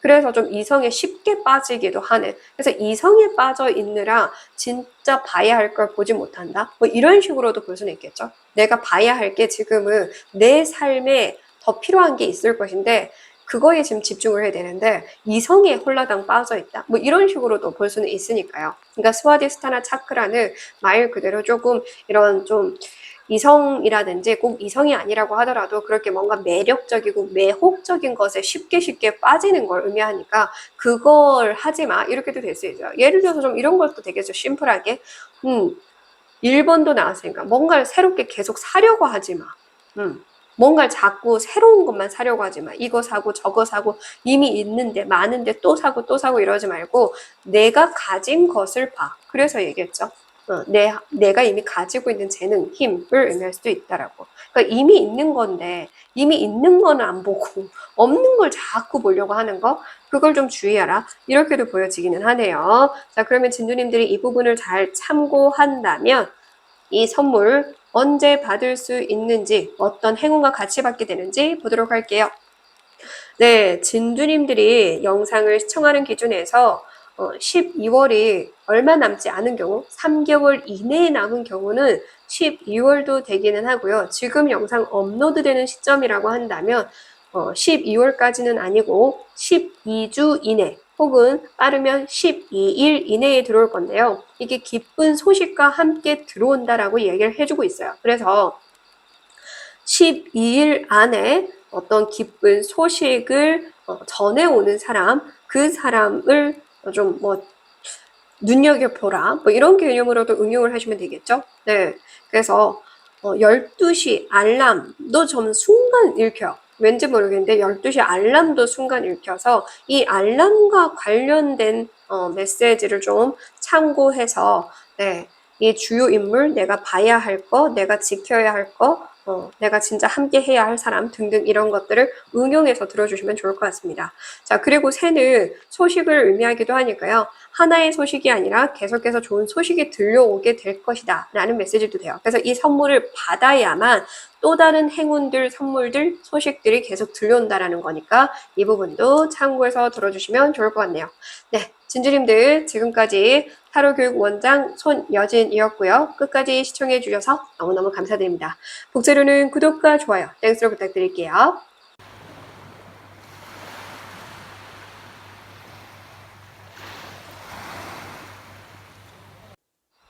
그래서 좀 이성에 쉽게 빠지기도 하는 그래서 이성에 빠져 있느라 진짜 봐야 할 걸 보지 못한다. 뭐 이런 식으로도 볼 수는 있겠죠. 내가 봐야 할 게 지금은 내 삶에 더 필요한 게 있을 것인데 그거에 지금 집중을 해야 되는데 이성에 홀라당 빠져 있다. 뭐 이런 식으로도 볼 수는 있으니까요. 그러니까 스와디스타나 차크라는 말 그대로 조금 이런 좀 이성이라든지 꼭 이성이 아니라고 하더라도 그렇게 뭔가 매력적이고 매혹적인 것에 쉽게 빠지는 걸 의미하니까 그걸 하지 마. 이렇게도 될 수 있어요. 예를 들어서 좀 이런 것도 되겠죠. 심플하게. 1번도 나왔으니까 뭔가를 새롭게 계속 사려고 하지 마. 뭔가를 자꾸 새로운 것만 사려고 하지 마. 이거 사고 저거 사고 이미 있는데 많은데 또 사고 이러지 말고 내가 가진 것을 봐. 그래서 얘기했죠. 내가 이미 가지고 있는 재능, 힘을 의미할 수도 있다라고. 그러니까 이미 있는 건데, 이미 있는 거는 안 보고, 없는 걸 자꾸 보려고 하는 거, 그걸 좀 주의하라. 이렇게도 보여지기는 하네요. 자, 그러면 진두님들이 이 부분을 잘 참고한다면, 이 선물 언제 받을 수 있는지, 어떤 행운과 같이 받게 되는지 보도록 할게요. 네, 진두님들이 영상을 시청하는 기준에서 12월이 얼마 남지 않은 경우, 3개월 이내에 남은 경우는 12월도 되기는 하고요. 지금 영상 업로드되는 시점이라고 한다면 12월까지는 아니고 12주 이내 혹은 빠르면 12일 이내에 들어올 건데요. 이게 기쁜 소식과 함께 들어온다라고 얘기를 해주고 있어요. 그래서 12일 안에 어떤 기쁜 소식을 전해오는 사람, 그 사람을 좀 눈여겨보라. 이런 개념으로도 응용을 하시면 되겠죠? 네. 그래서 12시 알람도 좀 순간 읽혀요. 왠지 모르겠는데 12시 알람도 순간 읽혀서 이 알람과 관련된 메시지를 좀 참고해서 네, 이 주요 인물, 내가 봐야 할 거, 내가 지켜야 할 거, 내가 진짜 함께 해야 할 사람 등등 이런 것들을 응용해서 들어주시면 좋을 것 같습니다. 자, 그리고 새는 소식을 의미하기도 하니까요. 하나의 소식이 아니라 계속해서 좋은 소식이 들려오게 될 것이다 라는 메시지도 돼요. 그래서 이 선물을 받아야만 또 다른 행운들, 선물들, 소식들이 계속 들려온다라는 거니까 이 부분도 참고해서 들어주시면 좋을 것 같네요. 네, 진주님들 지금까지 타로교육원장 손여진이었고요. 끝까지 시청해 주셔서 너무너무 감사드립니다. 복제로는 구독과 좋아요, 땡스로 부탁드릴게요.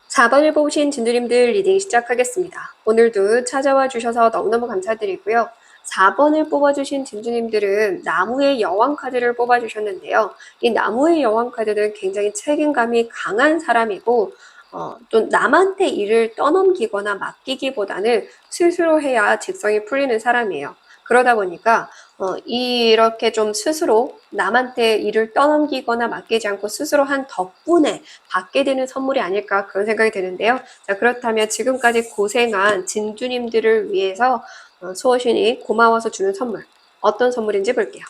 4번을 뽑으신 진두님들 리딩 시작하겠습니다. 오늘도 찾아와 주셔서 너무너무 감사드리고요. 4번을 뽑아주신 진주님들은 나무의 여왕 카드를 뽑아주셨는데요. 이 나무의 여왕 카드는 굉장히 책임감이 강한 사람이고 또 남한테 일을 떠넘기거나 맡기기보다는 스스로 해야 직성이 풀리는 사람이에요. 그러다 보니까 이렇게 좀 스스로 남한테 일을 떠넘기거나 맡기지 않고 스스로 한 덕분에 받게 되는 선물이 아닐까 그런 생각이 드는데요. 자, 그렇다면 지금까지 고생한 진주님들을 위해서 수호신이 고마워서 주는 선물 어떤 선물인지 볼게요.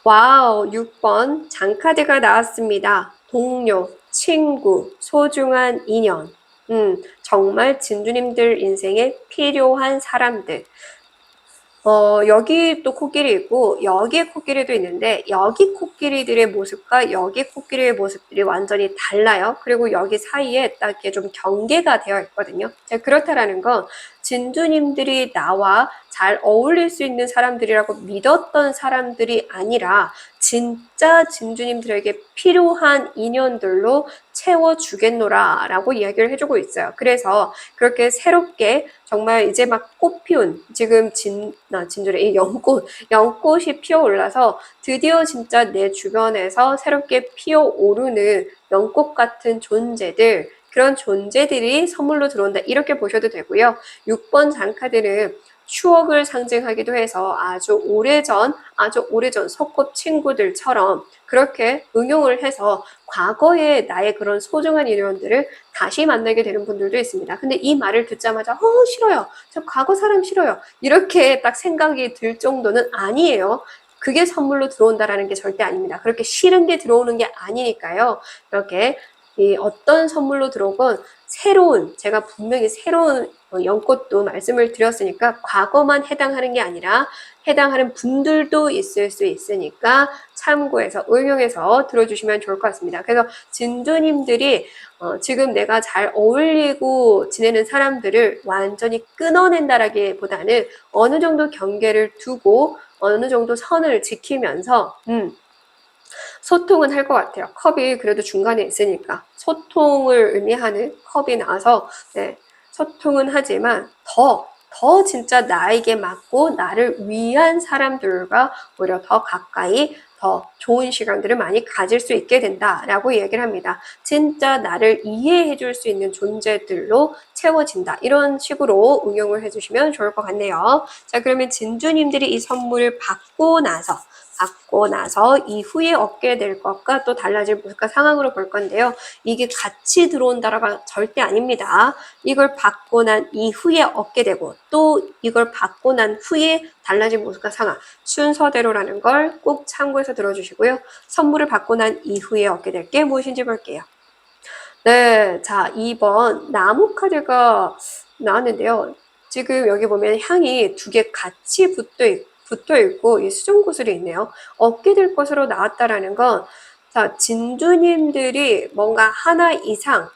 와우, 6번 장카드가 나왔습니다. 동료, 친구, 소중한 인연. 정말 진주님들 인생에 필요한 사람들. 여기 또 코끼리 있고 여기 코끼리도 있는데 여기 코끼리들의 모습과 여기 코끼리의 모습들이 완전히 달라요. 그리고 여기 사이에 딱 이렇게 좀 경계가 되어 있거든요. 자, 그렇다라는 건 진주님들이 나와 잘 어울릴 수 있는 사람들이라고 믿었던 사람들이 아니라 진짜 진주님들에게 필요한 인연들로 채워주겠노라 라고 이야기를 해주고 있어요. 그래서 그렇게 새롭게 정말 이제 막 꽃 피운 지금 진주래 이 연꽃이 피어올라서 드디어 진짜 내 주변에서 새롭게 피어오르는 연꽃 같은 존재들 그런 존재들이 선물로 들어온다 이렇게 보셔도 되고요. 6번 장카드는 추억을 상징하기도 해서 아주 오래전 소꿉 친구들처럼 그렇게 응용을 해서 과거의 나의 그런 소중한 인연들을 다시 만나게 되는 분들도 있습니다. 근데 이 말을 듣자마자 싫어요. 저 과거 사람 싫어요. 이렇게 딱 생각이 들 정도는 아니에요. 그게 선물로 들어온다라는 게 절대 아닙니다. 그렇게 싫은 게 들어오는 게 아니니까요. 이렇게 어떤 선물로 들어오건 제가 분명히 새로운 연꽃도 말씀을 드렸으니까 과거만 해당하는 게 아니라 해당하는 분들도 있을 수 있으니까 참고해서 응용해서 들어주시면 좋을 것 같습니다. 그래서 진두님들이 지금 내가 잘 어울리고 지내는 사람들을 완전히 끊어낸다라기보다는 어느 정도 경계를 두고 어느 정도 선을 지키면서 소통은 할 것 같아요. 컵이 그래도 중간에 있으니까 소통을 의미하는 컵이 나와서 네, 소통은 하지만 더 진짜 나에게 맞고 나를 위한 사람들과 오히려 더 가까이 더 좋은 시간들을 많이 가질 수 있게 된다라고 얘기를 합니다. 진짜 나를 이해해 줄 수 있는 존재들로 채워진다. 이런 식으로 응용을 해주시면 좋을 것 같네요. 자, 그러면 진주님들이 이 선물을 받고 나서 이후에 얻게 될 것과 또 달라질 물가 상황으로 볼 건데요. 이게 같이 들어온다라가 절대 아닙니다. 이걸 받고 난 이후에 얻게 되고 또 이걸 받고 난 후에 달라진 물가 상황 순서대로라는 걸 꼭 참고해서 들어주시고요. 선물을 받고 난 이후에 얻게 될 게 무엇인지 볼게요. 네, 자, 2번 나무 카드가 나왔는데요. 지금 여기 보면 향이 두 개 같이 붙어 있고 이 수정 구슬이 있네요. 얻게 될 것으로 나왔다라는 건 자, 진주님들이 뭔가 하나 이상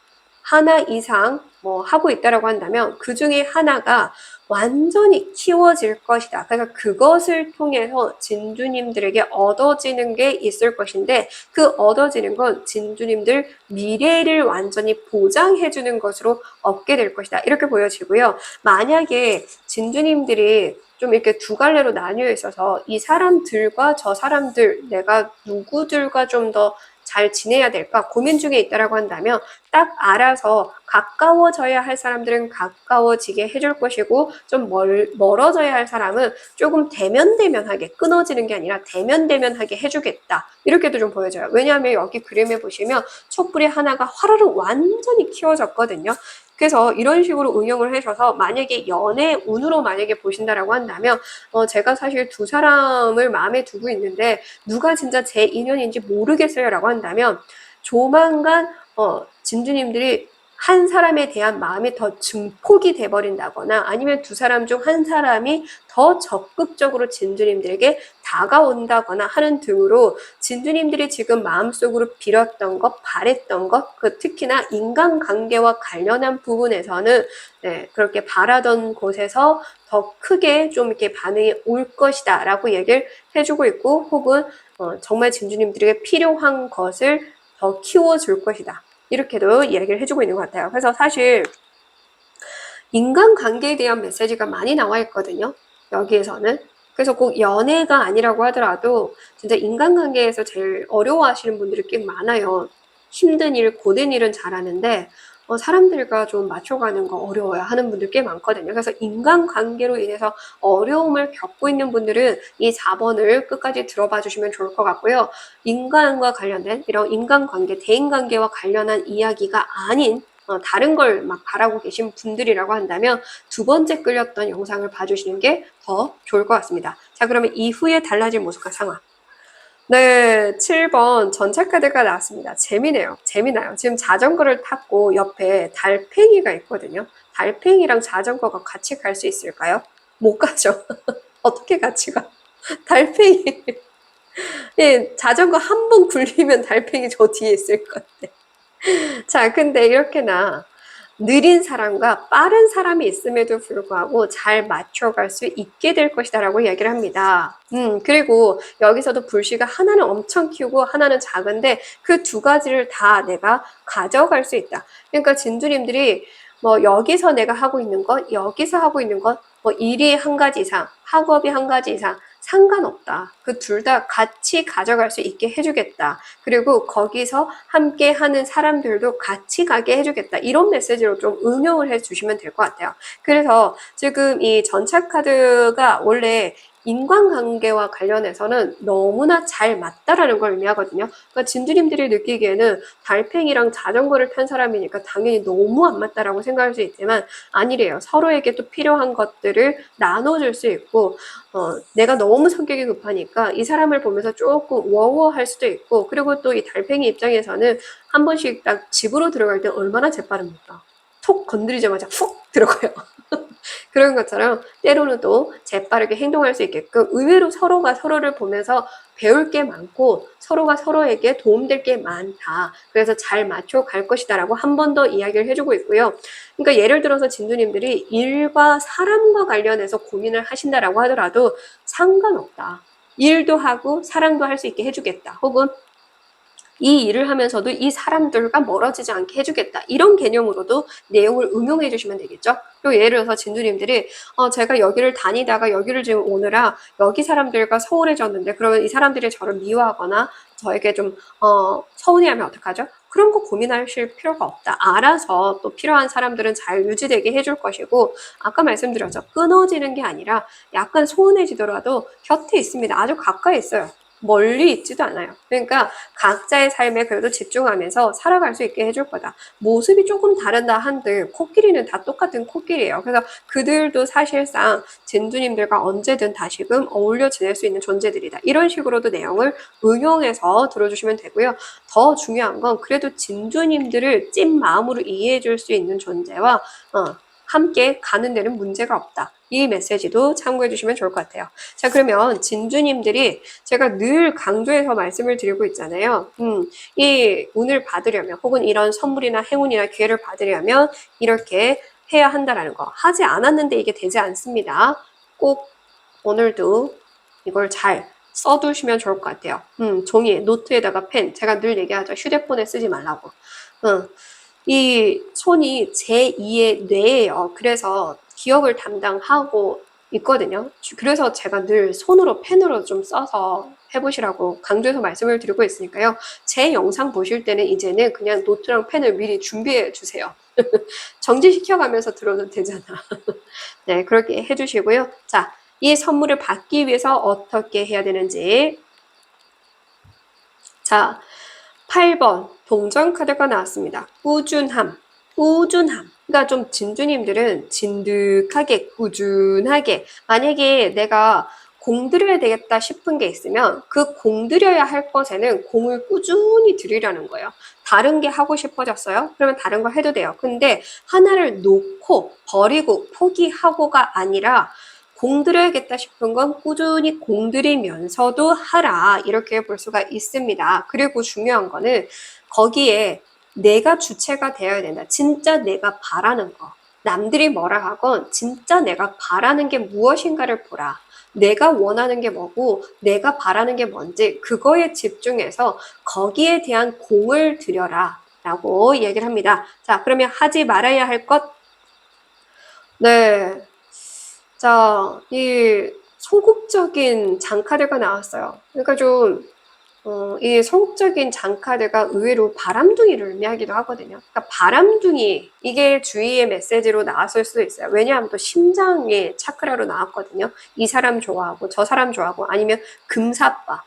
뭐 하고 있다라고 한다면 그 중에 하나가 완전히 키워질 것이다. 그래서 그것을 통해서 진주님들에게 얻어지는 게 있을 것인데 그 얻어지는 건 진주님들 미래를 완전히 보장해주는 것으로 얻게 될 것이다. 이렇게 보여지고요. 만약에 진주님들이 좀 이렇게 두 갈래로 나뉘어 있어서 이 사람들과 저 사람들, 내가 누구들과 좀 더 잘 지내야 될까 고민 중에 있다라고 한다면 딱 알아서 가까워져야 할 사람들은 가까워지게 해줄 것이고 좀 멀어져야 할 사람은 조금 대면대면하게 끊어지는 게 아니라 대면대면하게 해주겠다. 이렇게도 좀 보여져요. 왜냐하면 여기 그림에 보시면 촛불이 하나가 화르륵 완전히 키워졌거든요. 그래서 이런 식으로 응용을 하셔서 만약에 연애 운으로 만약에 보신다라고 한다면 제가 사실 두 사람을 마음에 두고 있는데 누가 진짜 제 인연인지 모르겠어요 라고 한다면 조만간 진주님들이 한 사람에 대한 마음이 더 증폭이 돼버린다거나 아니면 두 사람 중 한 사람이 더 적극적으로 진주님들에게 다가온다거나 하는 등으로 진주님들이 지금 마음속으로 빌었던 것, 바랬던 것, 특히나 인간관계와 관련한 부분에서는 네, 그렇게 바라던 곳에서 더 크게 좀 이렇게 반응이 올 것이다 라고 얘기를 해주고 있고 혹은 정말 진주님들에게 필요한 것을 더 키워줄 것이다. 이렇게도 이야기를 해주고 있는 것 같아요. 그래서 사실 인간관계에 대한 메시지가 많이 나와 있거든요. 여기에서는. 그래서 꼭 연애가 아니라고 하더라도 진짜 인간관계에서 제일 어려워하시는 분들이 꽤 많아요. 힘든 일, 고된 일은 잘하는데 사람들과 좀 맞춰가는 거 어려워야 하는 분들 꽤 많거든요. 그래서 인간관계로 인해서 어려움을 겪고 있는 분들은 이 4번을 끝까지 들어봐 주시면 좋을 것 같고요. 인간과 관련된 이런 인간관계, 대인관계와 관련한 이야기가 아닌 다른 걸 막 바라고 계신 분들이라고 한다면 두 번째 끌렸던 영상을 봐주시는 게 더 좋을 것 같습니다. 자, 그러면 이후에 달라진 모습과 상황. 네, 7번 전차카드가 나왔습니다. 재미나요. 지금 자전거를 탔고 옆에 달팽이가 있거든요. 달팽이랑 자전거가 같이 갈 수 있을까요? 못 가죠. 어떻게 같이 가? 달팽이. 예, 자전거 한 번 굴리면 달팽이 저 뒤에 있을 것 같아. 자, 근데 이렇게나 느린 사람과 빠른 사람이 있음에도 불구하고 잘 맞춰갈 수 있게 될 것이다 라고 이야기를 합니다. 그리고 여기서도 불씨가 하나는 엄청 키우고 하나는 작은데 그 두 가지를 다 내가 가져갈 수 있다. 그러니까 진주님들이 뭐 여기서 내가 하고 있는 것, 여기서 하고 있는 것, 뭐 일이 한 가지 이상, 학업이 한 가지 이상 상관없다. 그 둘 다 같이 가져갈 수 있게 해주겠다. 그리고 거기서 함께 하는 사람들도 같이 가게 해주겠다. 이런 메시지로 좀 응용을 해주시면 될 것 같아요. 그래서 지금 이 전차 카드가 원래 인간관계와 관련해서는 너무나 잘 맞다라는 걸 의미하거든요. 그러니까 진주님들이 느끼기에는 달팽이랑 자전거를 탄 사람이니까 당연히 너무 안 맞다라고 생각할 수 있지만 아니래요. 서로에게 또 필요한 것들을 나눠줄 수 있고 내가 너무 성격이 급하니까 이 사람을 보면서 조금 워워할 수도 있고 그리고 또 이 달팽이 입장에서는 한 번씩 딱 집으로 들어갈 때 얼마나 재빠릅니까? 톡 건드리자마자 훅 들어가요. 그런 것처럼 때로는 또 재빠르게 행동할 수 있게끔 의외로 서로가 서로를 보면서 배울 게 많고 서로가 서로에게 도움될 게 많다. 그래서 잘 맞춰 갈 것이다 라고 한 번 더 이야기를 해주고 있고요. 그러니까 예를 들어서 진두님들이 일과 사람과 관련해서 고민을 하신다라고 하더라도 상관없다. 일도 하고 사랑도 할 수 있게 해주겠다. 혹은 이 일을 하면서도 이 사람들과 멀어지지 않게 해주겠다. 이런 개념으로도 내용을 응용해 주시면 되겠죠. 그리고 예를 들어서 진두님들이 제가 여기를 다니다가 여기를 지금 오느라 여기 사람들과 소홀해졌는데 그러면 이 사람들이 저를 미워하거나 저에게 좀 서운해하면 어떡하죠? 그런 거 고민하실 필요가 없다. 알아서 또 필요한 사람들은 잘 유지되게 해줄 것이고, 아까 말씀드렸죠. 끊어지는 게 아니라 약간 소원해지더라도 곁에 있습니다. 아주 가까이 있어요. 멀리 있지도 않아요. 그러니까 각자의 삶에 그래도 집중하면서 살아갈 수 있게 해줄 거다. 모습이 조금 다르다 한들 코끼리는 다 똑같은 코끼리예요. 그래서 그들도 사실상 진주님들과 언제든 다시금 어울려 지낼 수 있는 존재들이다. 이런 식으로도 내용을 응용해서 들어주시면 되고요. 더 중요한 건 그래도 진주님들을 찐 마음으로 이해해 줄 수 있는 존재와 함께 가는 데는 문제가 없다. 이 메시지도 참고해 주시면 좋을 것 같아요. 자, 그러면 진주님들이 제가 늘 강조해서 말씀을 드리고 있잖아요. 이 운을 받으려면 혹은 이런 선물이나 행운이나 기회를 받으려면 이렇게 해야 한다라는 거. 하지 않았는데 이게 되지 않습니다. 꼭 오늘도 이걸 잘 써두시면 좋을 것 같아요. 종이에, 노트에다가 펜. 제가 늘 얘기하죠. 휴대폰에 쓰지 말라고. 이 손이 제2의 뇌예요. 그래서 기억을 담당하고 있거든요. 그래서 제가 늘 손으로 펜으로 좀 써서 해보시라고 강조해서 말씀을 드리고 있으니까요. 제 영상 보실 때는 이제는 그냥 노트랑 펜을 미리 준비해 주세요. 정지시켜가면서 들어도 되잖아. 네, 그렇게 해주시고요. 자, 이 선물을 받기 위해서 어떻게 해야 되는지. 자, 8번 동전 카드가 나왔습니다. 꾸준함, 꾸준함. 그러니까 좀 진주님들은 진득하게, 꾸준하게. 만약에 내가 공들여야 되겠다 싶은 게 있으면 그 공들여야 할 것에는 공을 꾸준히 들이려는 거예요. 다른 게 하고 싶어졌어요? 그러면 다른 거 해도 돼요. 근데 하나를 놓고 버리고 포기하고가 아니라 공들여야겠다 싶은 건 꾸준히 공들이면서도 하라. 이렇게 볼 수가 있습니다. 그리고 중요한 거는 거기에 내가 주체가 되어야 된다. 진짜 내가 바라는 거. 남들이 뭐라 하건 진짜 내가 바라는 게 무엇인가를 보라. 내가 원하는 게 뭐고 내가 바라는 게 뭔지 그거에 집중해서 거기에 대한 공을 들여라. 라고 얘기를 합니다. 자, 그러면 하지 말아야 할 것. 네. 자, 이 소극적인 장카드가 나왔어요. 그러니까 좀, 이 소극적인 장카드가 의외로 바람둥이를 의미하기도 하거든요. 그러니까 바람둥이, 이게 주의의 메시지로 나왔을 수도 있어요. 왜냐하면 또 심장의 차크라로 나왔거든요. 이 사람 좋아하고, 저 사람 좋아하고, 아니면 금사빠.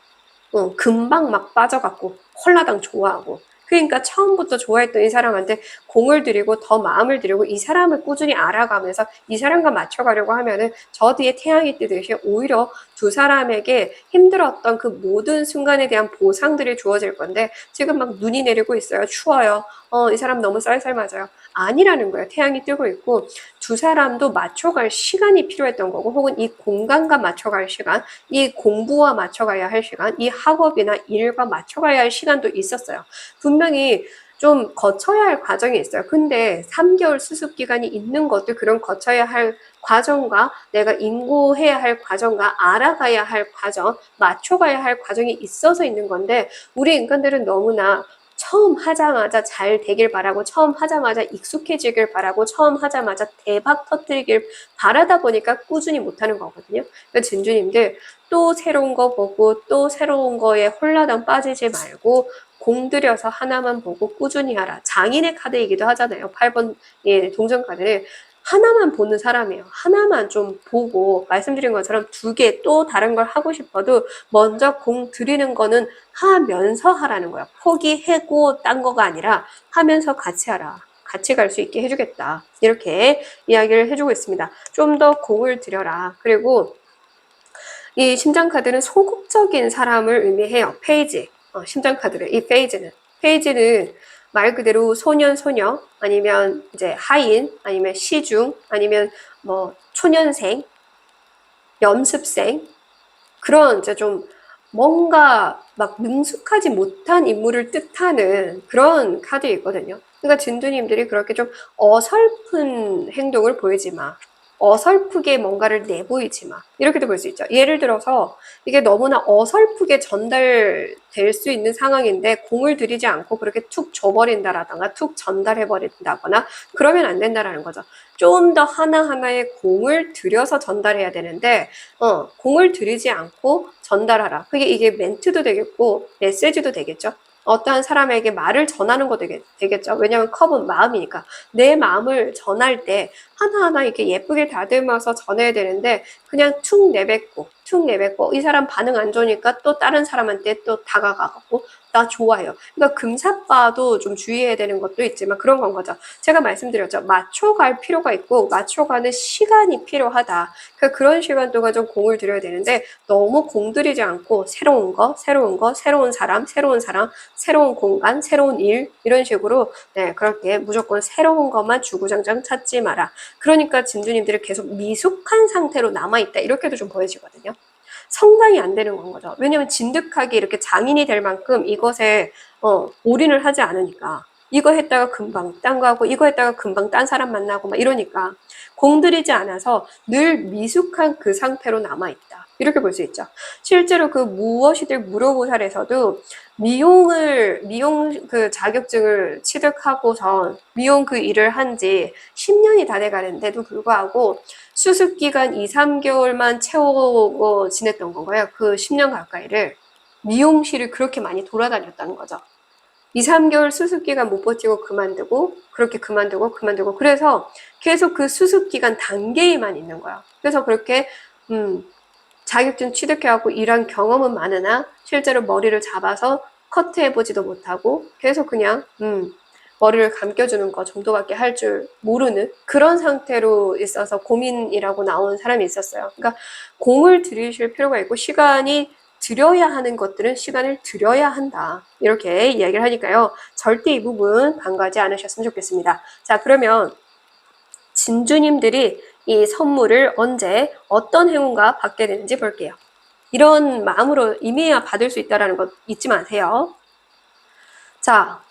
금방 막 빠져갖고, 홀라당 좋아하고. 그러니까 처음부터 좋아했던 이 사람한테 공을 들이고 더 마음을 들이고 이 사람을 꾸준히 알아가면서 이 사람과 맞춰가려고 하면은 저 뒤에 태양이 뜨듯이 오히려 두 사람에게 힘들었던 그 모든 순간에 대한 보상들이 주어질 건데 지금 막 눈이 내리고 있어요. 추워요. 이 사람 너무 쌀쌀 맞아요. 아니라는 거예요. 태양이 뜨고 있고 두 사람도 맞춰갈 시간이 필요했던 거고 혹은 이 공간과 맞춰갈 시간, 이 공부와 맞춰가야 할 시간, 이 학업이나 일과 맞춰가야 할 시간도 있었어요. 분명히 좀 거쳐야 할 과정이 있어요. 근데 3개월 수습 기간이 있는 것도 그런 거쳐야 할 과정과 내가 인고해야 할 과정과 알아가야 할 과정, 맞춰가야 할 과정이 있어서 있는 건데 우리 인간들은 너무나 처음 하자마자 잘 되길 바라고 처음 하자마자 익숙해지길 바라고 처음 하자마자 대박 터뜨리길 바라다 보니까 꾸준히 못하는 거거든요. 그러니까 진주님들 또 새로운 거 보고 또 새로운 거에 홀라당 빠지지 말고 공들여서 하나만 보고 꾸준히 하라. 장인의 카드이기도 하잖아요. 8번 동전 카드는 하나만 보는 사람이에요. 하나만 좀 보고 말씀드린 것처럼 2개 또 다른 걸 하고 싶어도 먼저 공 들이는 거는 하면서 하라는 거야. 포기하고 딴 거가 아니라 하면서 같이 하라. 같이 갈 수 있게 해주겠다. 이렇게 이야기를 해주고 있습니다. 좀 더 공을 들여라. 그리고 이 심장카드는 소극적인 사람을 의미해요. 페이지. 심장카드를. 이 페이지는 말 그대로 소년, 소녀, 아니면 이제 하인, 아니면 시중, 아니면 뭐 초년생, 연습생, 그런 이제 좀 뭔가 막 능숙하지 못한 인물을 뜻하는 그런 카드이거든요. 그러니까 진두님들이 그렇게 좀 어설픈 행동을 보이지 마. 어설프게 뭔가를 내보이지 마. 이렇게도 볼 수 있죠. 예를 들어서 이게 너무나 어설프게 전달될 수 있는 상황인데 공을 들이지 않고 그렇게 툭 줘버린다라던가 툭 전달해버린다거나 그러면 안 된다라는 거죠. 좀 더 하나하나의 공을 들여서 전달해야 되는데 공을 들이지 않고 전달하라. 그게 이게 멘트도 되겠고 메시지도 되겠죠. 어떠한 사람에게 말을 전하는 거 되겠죠. 왜냐하면 컵은 마음이니까. 내 마음을 전할 때 하나하나 이렇게 예쁘게 다듬어서 전해야 되는데 그냥 툭 내뱉고 이 사람 반응 안 좋으니까 또 다른 사람한테 또 다가가고 나 좋아요. 그러니까 금사빠도 좀 주의해야 되는 것도 있지만 그런 건 거죠. 제가 말씀드렸죠. 맞춰갈 필요가 있고 맞춰가는 시간이 필요하다. 그러니까 그런 시간 동안 좀 공을 들여야 되는데 너무 공들이지 않고 새로운 거, 새로운 사람, 새로운 공간, 새로운 일 이런 식으로 네, 그렇게 무조건 새로운 것만 주구장창 찾지 마라. 그러니까 진주님들이 계속 미숙한 상태로 남아있다. 이렇게도 좀 보여지거든요. 성장이 안 되는 건 거죠. 왜냐면 진득하게 이렇게 장인이 될 만큼 이것에 올인을 하지 않으니까. 이거 했다가 금방 딴 거 하고 이거 했다가 금방 딴 사람 만나고 막 이러니까 공들이지 않아서 늘 미숙한 그 상태로 남아있다. 이렇게 볼 수 있죠. 실제로 그 무엇이들 무료보살에서도 미용 그 자격증을 취득하고선 미용 그 일을 한 지 10년이 다 돼가는데도 불구하고 수습기간 2, 3개월만 채우고 지냈던 건가요? 그 10년 가까이를 미용실을 그렇게 많이 돌아다녔다는 거죠. 2, 3개월 수습기간 못 버티고 그만두고 그렇게 그만두고 그래서 계속 그 수습기간 단계에만 있는 거야. 그래서 그렇게 자격증 취득해갖고 일한 경험은 많으나 실제로 머리를 잡아서 커트해보지도 못하고 계속 그냥 머리를 감겨주는 거 정도밖에 할 줄 모르는 그런 상태로 있어서 고민이라고 나온 사람이 있었어요. 그러니까 공을 들이실 필요가 있고 시간이 들여야 하는 것들은 시간을 들여야 한다. 이렇게 이야기를 하니까요. 절대 이 부분 간과하지 않으셨으면 좋겠습니다. 자, 그러면 진주님들이 이 선물을 언제 어떤 행운과 받게 되는지 볼게요. 이런 마음으로 임해야 받을 수 있다는 것 잊지 마세요. 자,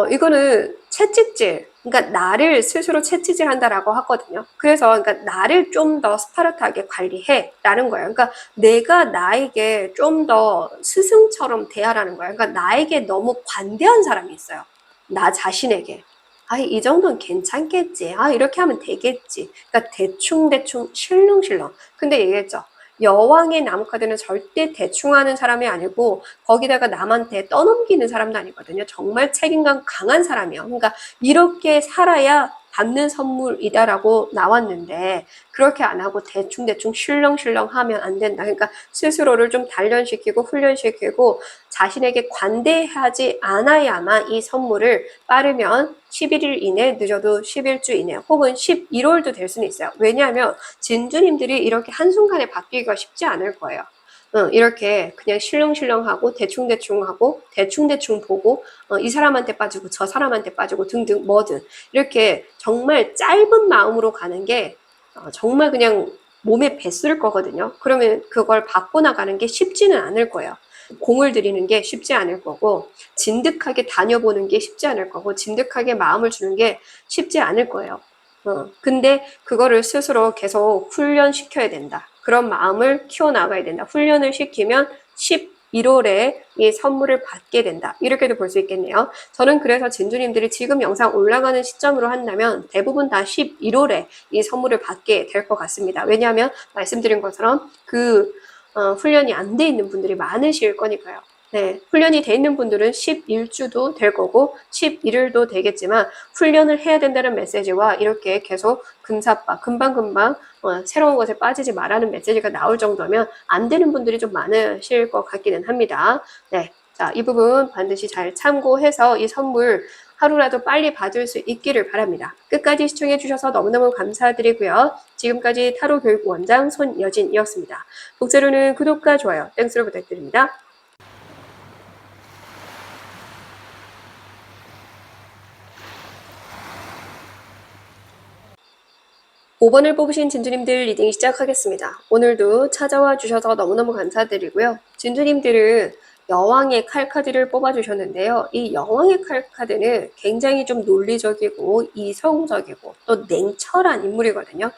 이거는 채찍질, 그러니까 나를 스스로 채찍질 한다라고 하거든요. 그래서 그러니까 나를 좀 더 스파르타하게 관리해라는 거예요. 그러니까 내가 나에게 좀 더 스승처럼 대하라는 거예요. 그러니까 나에게 너무 관대한 사람이 있어요. 나 자신에게. 아, 이 정도는 괜찮겠지. 아, 이렇게 하면 되겠지. 그러니까 대충 실렁실렁. 근데 얘기했죠. 여왕의 나무카드는 절대 대충 하는 사람이 아니고 거기다가 남한테 떠넘기는 사람도 아니거든요. 정말 책임감 강한 사람이에요. 그러니까 이렇게 살아야 받는 선물이다라고 나왔는데 그렇게 안 하고 대충 실렁실렁 하면 안 된다. 그러니까 스스로를 좀 단련시키고 훈련시키고 자신에게 관대하지 않아야만 이 선물을 빠르면 11일 이내, 늦어도 11주 이내 혹은 11월도 될 수는 있어요. 왜냐하면 진주님들이 이렇게 한순간에 바뀌기가 쉽지 않을 거예요. 이렇게 그냥 실렁실렁하고 대충대충하고 대충대충 보고 이 사람한테 빠지고 저 사람한테 빠지고 등등 뭐든 이렇게 정말 짧은 마음으로 가는 게 정말 그냥 몸에 배슬 거거든요. 그러면 그걸 받고 나가는 게 쉽지는 않을 거예요. 공을 들이는 게 쉽지 않을 거고 진득하게 다녀보는 게 쉽지 않을 거고 진득하게 마음을 주는 게 쉽지 않을 거예요. 근데 그거를 스스로 계속 훈련시켜야 된다. 그런 마음을 키워나가야 된다. 훈련을 시키면 11월에 이 선물을 받게 된다. 이렇게도 볼 수 있겠네요. 저는 그래서 진주님들이 지금 영상 올라가는 시점으로 한다면 대부분 다 11월에 이 선물을 받게 될 것 같습니다. 왜냐하면 말씀드린 것처럼 훈련이 안 돼 있는 분들이 많으실 거니까요. 네, 훈련이 돼 있는 분들은 11주도 될 거고 11일도 되겠지만 훈련을 해야 된다는 메시지와 이렇게 계속 금사빠 금방금방 새로운 것에 빠지지 말라는 메시지가 나올 정도면 안 되는 분들이 좀 많으실 것 같기는 합니다. 네, 자, 이 부분 반드시 잘 참고해서 이 선물 하루라도 빨리 받을 수 있기를 바랍니다. 끝까지 시청해 주셔서 너무너무 감사드리고요. 지금까지 타로교육원장 손여진이었습니다. 복제로는 구독과 좋아요, 땡스로 부탁드립니다. 5번을 뽑으신 진주님들 리딩 시작하겠습니다. 오늘도 찾아와 주셔서 너무너무 감사드리고요. 진주님들은 여왕의 칼카드를 뽑아주셨는데요. 이 여왕의 칼카드는 굉장히 좀 논리적이고 이성적이고 또 냉철한 인물이거든요.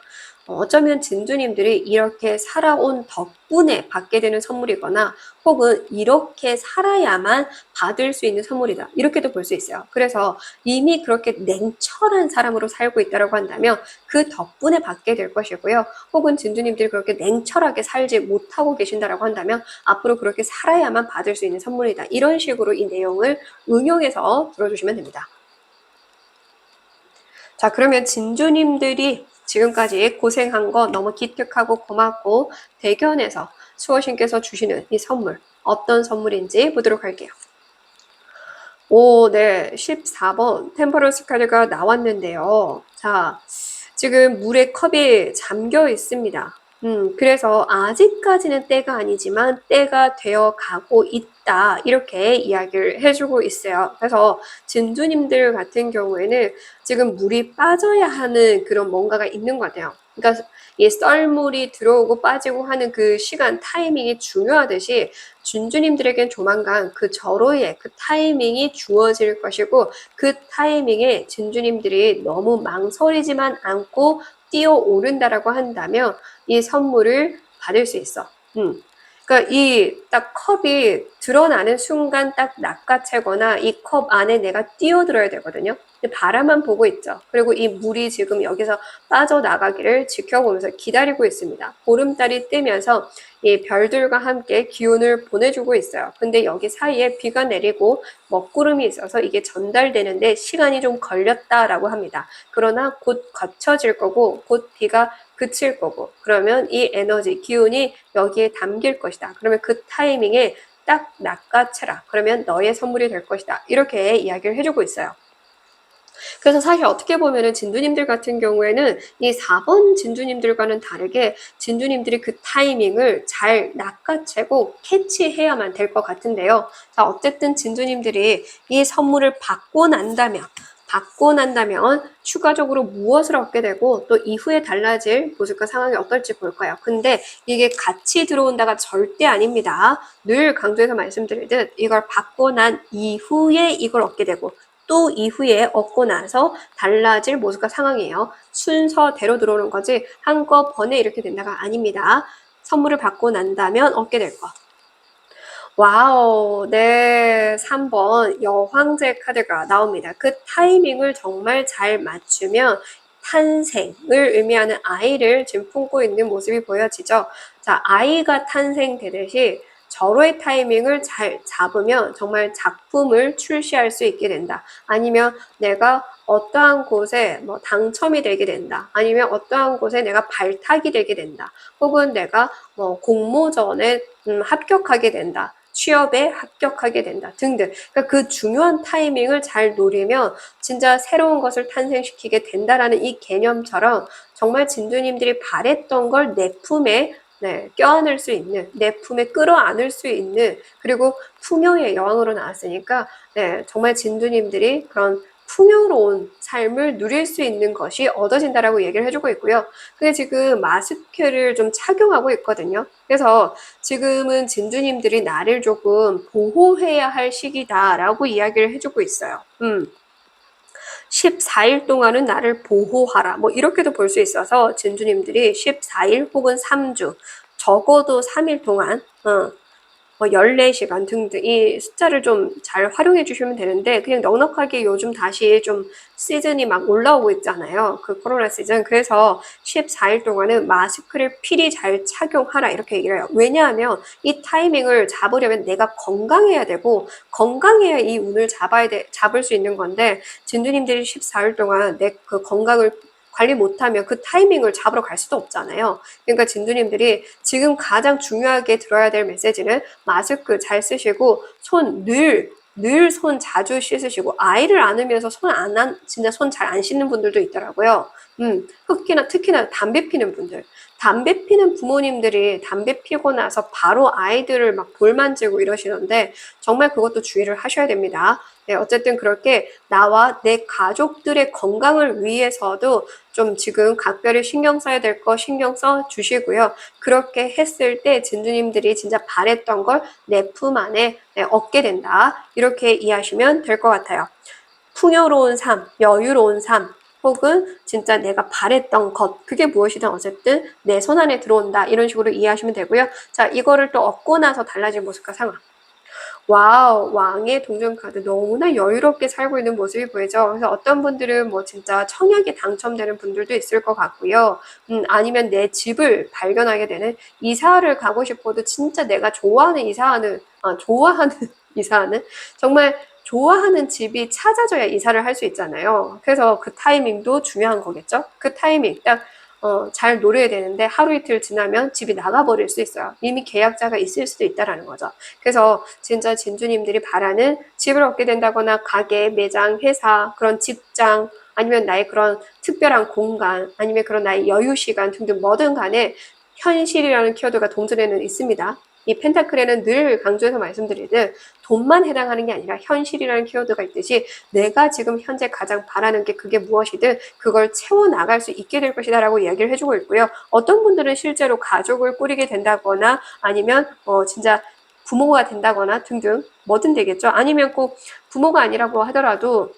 어쩌면 진주님들이 이렇게 살아온 덕분에 받게 되는 선물이거나 혹은 이렇게 살아야만 받을 수 있는 선물이다. 이렇게도 볼 수 있어요. 그래서 이미 그렇게 냉철한 사람으로 살고 있다고 한다면 그 덕분에 받게 될 것이고요. 혹은 진주님들이 그렇게 냉철하게 살지 못하고 계신다고 한다면 앞으로 그렇게 살아야만 받을 수 있는 선물이다. 이런 식으로 이 내용을 응용해서 들어주시면 됩니다. 자, 그러면 진주님들이 지금까지 고생한 거 너무 기특하고 고맙고 대견해서 수호신께서 주시는 이 선물 어떤 선물인지 보도록 할게요. 오, 네. 14번 템퍼런스 카드가 나왔는데요. 자, 지금 물에 컵이 잠겨 있습니다. 그래서 아직까지는 때가 아니지만 때가 되어 가고 있다. 이렇게 이야기를 해주고 있어요. 그래서 진주님들 같은 경우에는 지금 물이 빠져야 하는 그런 뭔가가 있는 것 같아요. 그러니까 이 썰물이 들어오고 빠지고 하는 그 시간 타이밍이 중요하듯이 진주님들에겐 조만간 그 절호의 그 타이밍이 주어질 것이고 그 타이밍에 진주님들이 너무 망설이지만 않고 뛰어오른다라고 한다면 이 선물을 받을 수 있어. 그러니까 이 딱 컵이 드러나는 순간 딱 낚아채거나 이 컵 안에 내가 뛰어들어야 되거든요. 근데 바라만 보고 있죠. 그리고 이 물이 지금 여기서 빠져나가기를 지켜보면서 기다리고 있습니다. 보름달이 뜨면서 이 별들과 함께 기운을 보내주고 있어요. 근데 여기 사이에 비가 내리고 먹구름이 있어서 이게 전달되는데 시간이 좀 걸렸다라고 합니다. 그러나 곧 거쳐질 거고 곧 비가 그칠 거고 그러면 이 에너지, 기운이 여기에 담길 것이다. 그러면 그 타이밍에 딱 낚아채라. 그러면 너의 선물이 될 것이다. 이렇게 이야기를 해주고 있어요. 그래서 사실 어떻게 보면은 진주님들 같은 경우에는 이 4번 진주님들과는 다르게 진주님들이 그 타이밍을 잘 낚아채고 캐치해야만 될 것 같은데요. 자, 어쨌든 진주님들이 이 선물을 받고 난다면 추가적으로 무엇을 얻게 되고 또 이후에 달라질 모습과 상황이 어떨지 볼까요? 근데 이게 같이 들어온다가 절대 아닙니다. 늘 강조해서 말씀드리듯 이걸 받고 난 이후에 이걸 얻게 되고 또 이후에 얻고 나서 달라질 모습과 상황이에요. 순서대로 들어오는 거지 한꺼번에 이렇게 된다가 아닙니다. 선물을 받고 난다면 얻게 될 거. 와우, 네, 3번 여황제 카드가 나옵니다. 그 타이밍을 정말 잘 맞추면 탄생을 의미하는 아이를 지금 품고 있는 모습이 보여지죠. 자, 아이가 탄생되듯이 절호의 타이밍을 잘 잡으면 정말 작품을 출시할 수 있게 된다. 아니면 내가 어떠한 곳에 뭐 당첨이 되게 된다. 아니면 어떠한 곳에 내가 발탁이 되게 된다. 혹은 내가 뭐 공모전에 합격하게 된다. 취업에 합격하게 된다 등등. 그러니까 그 중요한 타이밍을 잘 노리면 진짜 새로운 것을 탄생시키게 된다라는 이 개념처럼 정말 진주님들이 바랬던 걸 내 품에 껴안을 수 있는, 내 품에 끌어안을 수 있는, 그리고 풍요의 여왕으로 나왔으니까 정말 진주님들이 그런 풍요로운 삶을 누릴 수 있는 것이 얻어진다라고 얘기를 해주고 있고요. 근데 지금 마스크를 좀 착용하고 있거든요. 그래서 지금은 진주님들이 나를 조금 보호해야 할 시기다라고 이야기를 해주고 있어요. 14일 동안은 나를 보호하라. 뭐 이렇게도 볼 수 있어서 진주님들이 14일 혹은 3주, 적어도 3일 동안 14시간 등등 이 숫자를 좀 잘 활용해 주시면 되는데 그냥 넉넉하게 요즘 다시 좀 시즌이 막 올라오고 있잖아요. 그 코로나 시즌. 그래서 14일 동안은 마스크를 필히 잘 착용하라 이렇게 얘기를 해요. 왜냐하면 이 타이밍을 잡으려면 내가 건강해야 되고 건강해야 이 운을 잡을 수 있는 건데 진주님들이 14일 동안 내 그 건강을 관리 못하면 그 타이밍을 잡으러 갈 수도 없잖아요. 그러니까 진주님들이 지금 가장 중요하게 들어야 될 메시지는 마스크 잘 쓰시고 손 늘 손 자주 씻으시고 아이를 안으면서 진짜 손 잘 안 씻는 분들도 있더라고요. 특히나 담배 피는 분들. 담배 피는 부모님들이 담배 피고 나서 바로 아이들을 막 볼 만지고 이러시는데 정말 그것도 주의를 하셔야 됩니다. 어쨌든 그렇게 나와 내 가족들의 건강을 위해서도 좀 지금 각별히 신경 써야 될 거 신경 써 주시고요. 그렇게 했을 때 진주님들이 진짜 바랬던 걸 내 품 안에 얻게 된다. 이렇게 이해하시면 될 것 같아요. 풍요로운 삶, 여유로운 삶, 혹은 진짜 내가 바랬던 것, 그게 무엇이든 어쨌든 내 손 안에 들어온다, 이런 식으로 이해하시면 되고요. 자, 이거를 또 얻고 나서 달라진 모습과 상황. 와우, 왕의 동전 카드 너무나 여유롭게 살고 있는 모습이 보이죠. 그래서 어떤 분들은 뭐 진짜 청약에 당첨되는 분들도 있을 것 같고요. 아니면 내 집을 발견하게 되는, 이사를 가고 싶어도 진짜 내가 좋아하는 좋아하는 이사하는 정말 좋아하는 집이 찾아져야 이사를 할 수 있잖아요. 그래서 그 타이밍도 중요한 거겠죠. 그 타이밍 딱 잘 노려야 되는데 하루 이틀 지나면 집이 나가버릴 수 있어요. 이미 계약자가 있을 수도 있다라는 거죠. 그래서 진짜 진주님들이 바라는 집을 얻게 된다거나 가게, 매장, 회사, 그런 직장, 아니면 나의 그런 특별한 공간, 아니면 그런 나의 여유 시간 등등 뭐든 간에 현실이라는 키워드가 동전에는 있습니다. 이 펜타클에는 늘 강조해서 말씀드리듯 돈만 해당하는 게 아니라 현실이라는 키워드가 있듯이 내가 지금 현재 가장 바라는 게 그게 무엇이든 그걸 채워나갈 수 있게 될 것이다 라고 이야기를 해주고 있고요. 어떤 분들은 실제로 가족을 꾸리게 된다거나 아니면 진짜 부모가 된다거나 등등 뭐든 되겠죠. 아니면 꼭 부모가 아니라고 하더라도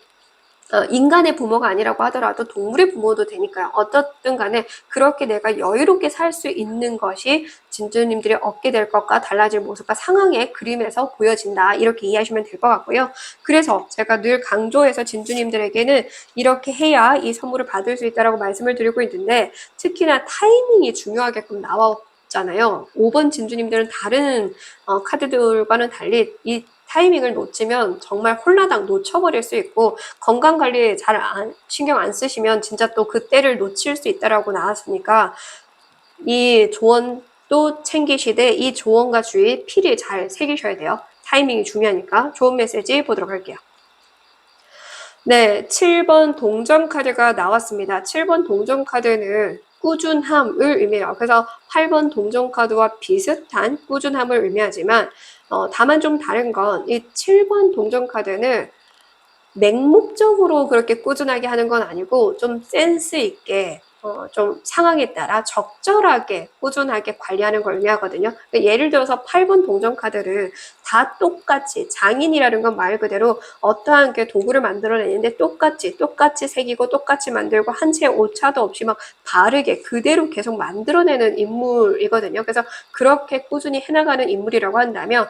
인간의 부모가 아니라고 하더라도 동물의 부모도 되니까요. 어떻든 간에 그렇게 내가 여유롭게 살 수 있는 것이 진주님들이 얻게 될 것과 달라질 모습과 상황의 그림에서 보여진다. 이렇게 이해하시면 될 것 같고요. 그래서 제가 늘 강조해서 진주님들에게는 이렇게 해야 이 선물을 받을 수 있다라고 말씀을 드리고 있는데 특히나 타이밍이 중요하게끔 나왔잖아요. 5번 진주님들은 다른 카드들과는 달리 이 타이밍을 놓치면 정말 홀라당 놓쳐버릴 수 있고 건강관리에 잘 신경 안 쓰시면 진짜 또 그 때를 놓칠 수 있다라고 나왔으니까 이 조언도 챙기시되 이 조언과 주의 필히 잘 새기셔야 돼요. 타이밍이 중요하니까. 좋은 메시지 보도록 할게요. 네, 7번 동전 카드가 나왔습니다. 7번 동전 카드는 꾸준함을 의미해요. 그래서 8번 동전 카드와 비슷한 꾸준함을 의미하지만 다만 좀 다른 건 이 7번 동전 카드는 맹목적으로 그렇게 꾸준하게 하는 건 아니고 좀 센스 있게 좀 상황에 따라 적절하게 꾸준하게 관리하는 걸 의미하거든요. 그러니까 예를 들어서 8번 동전 카드를 다 똑같이 장인이라는 건 말 그대로 어떠한 게 도구를 만들어내는데 똑같이 새기고 똑같이 만들고 한 채의 오차도 없이 막 다르게 그대로 계속 만들어내는 인물이거든요. 그래서 그렇게 꾸준히 해나가는 인물이라고 한다면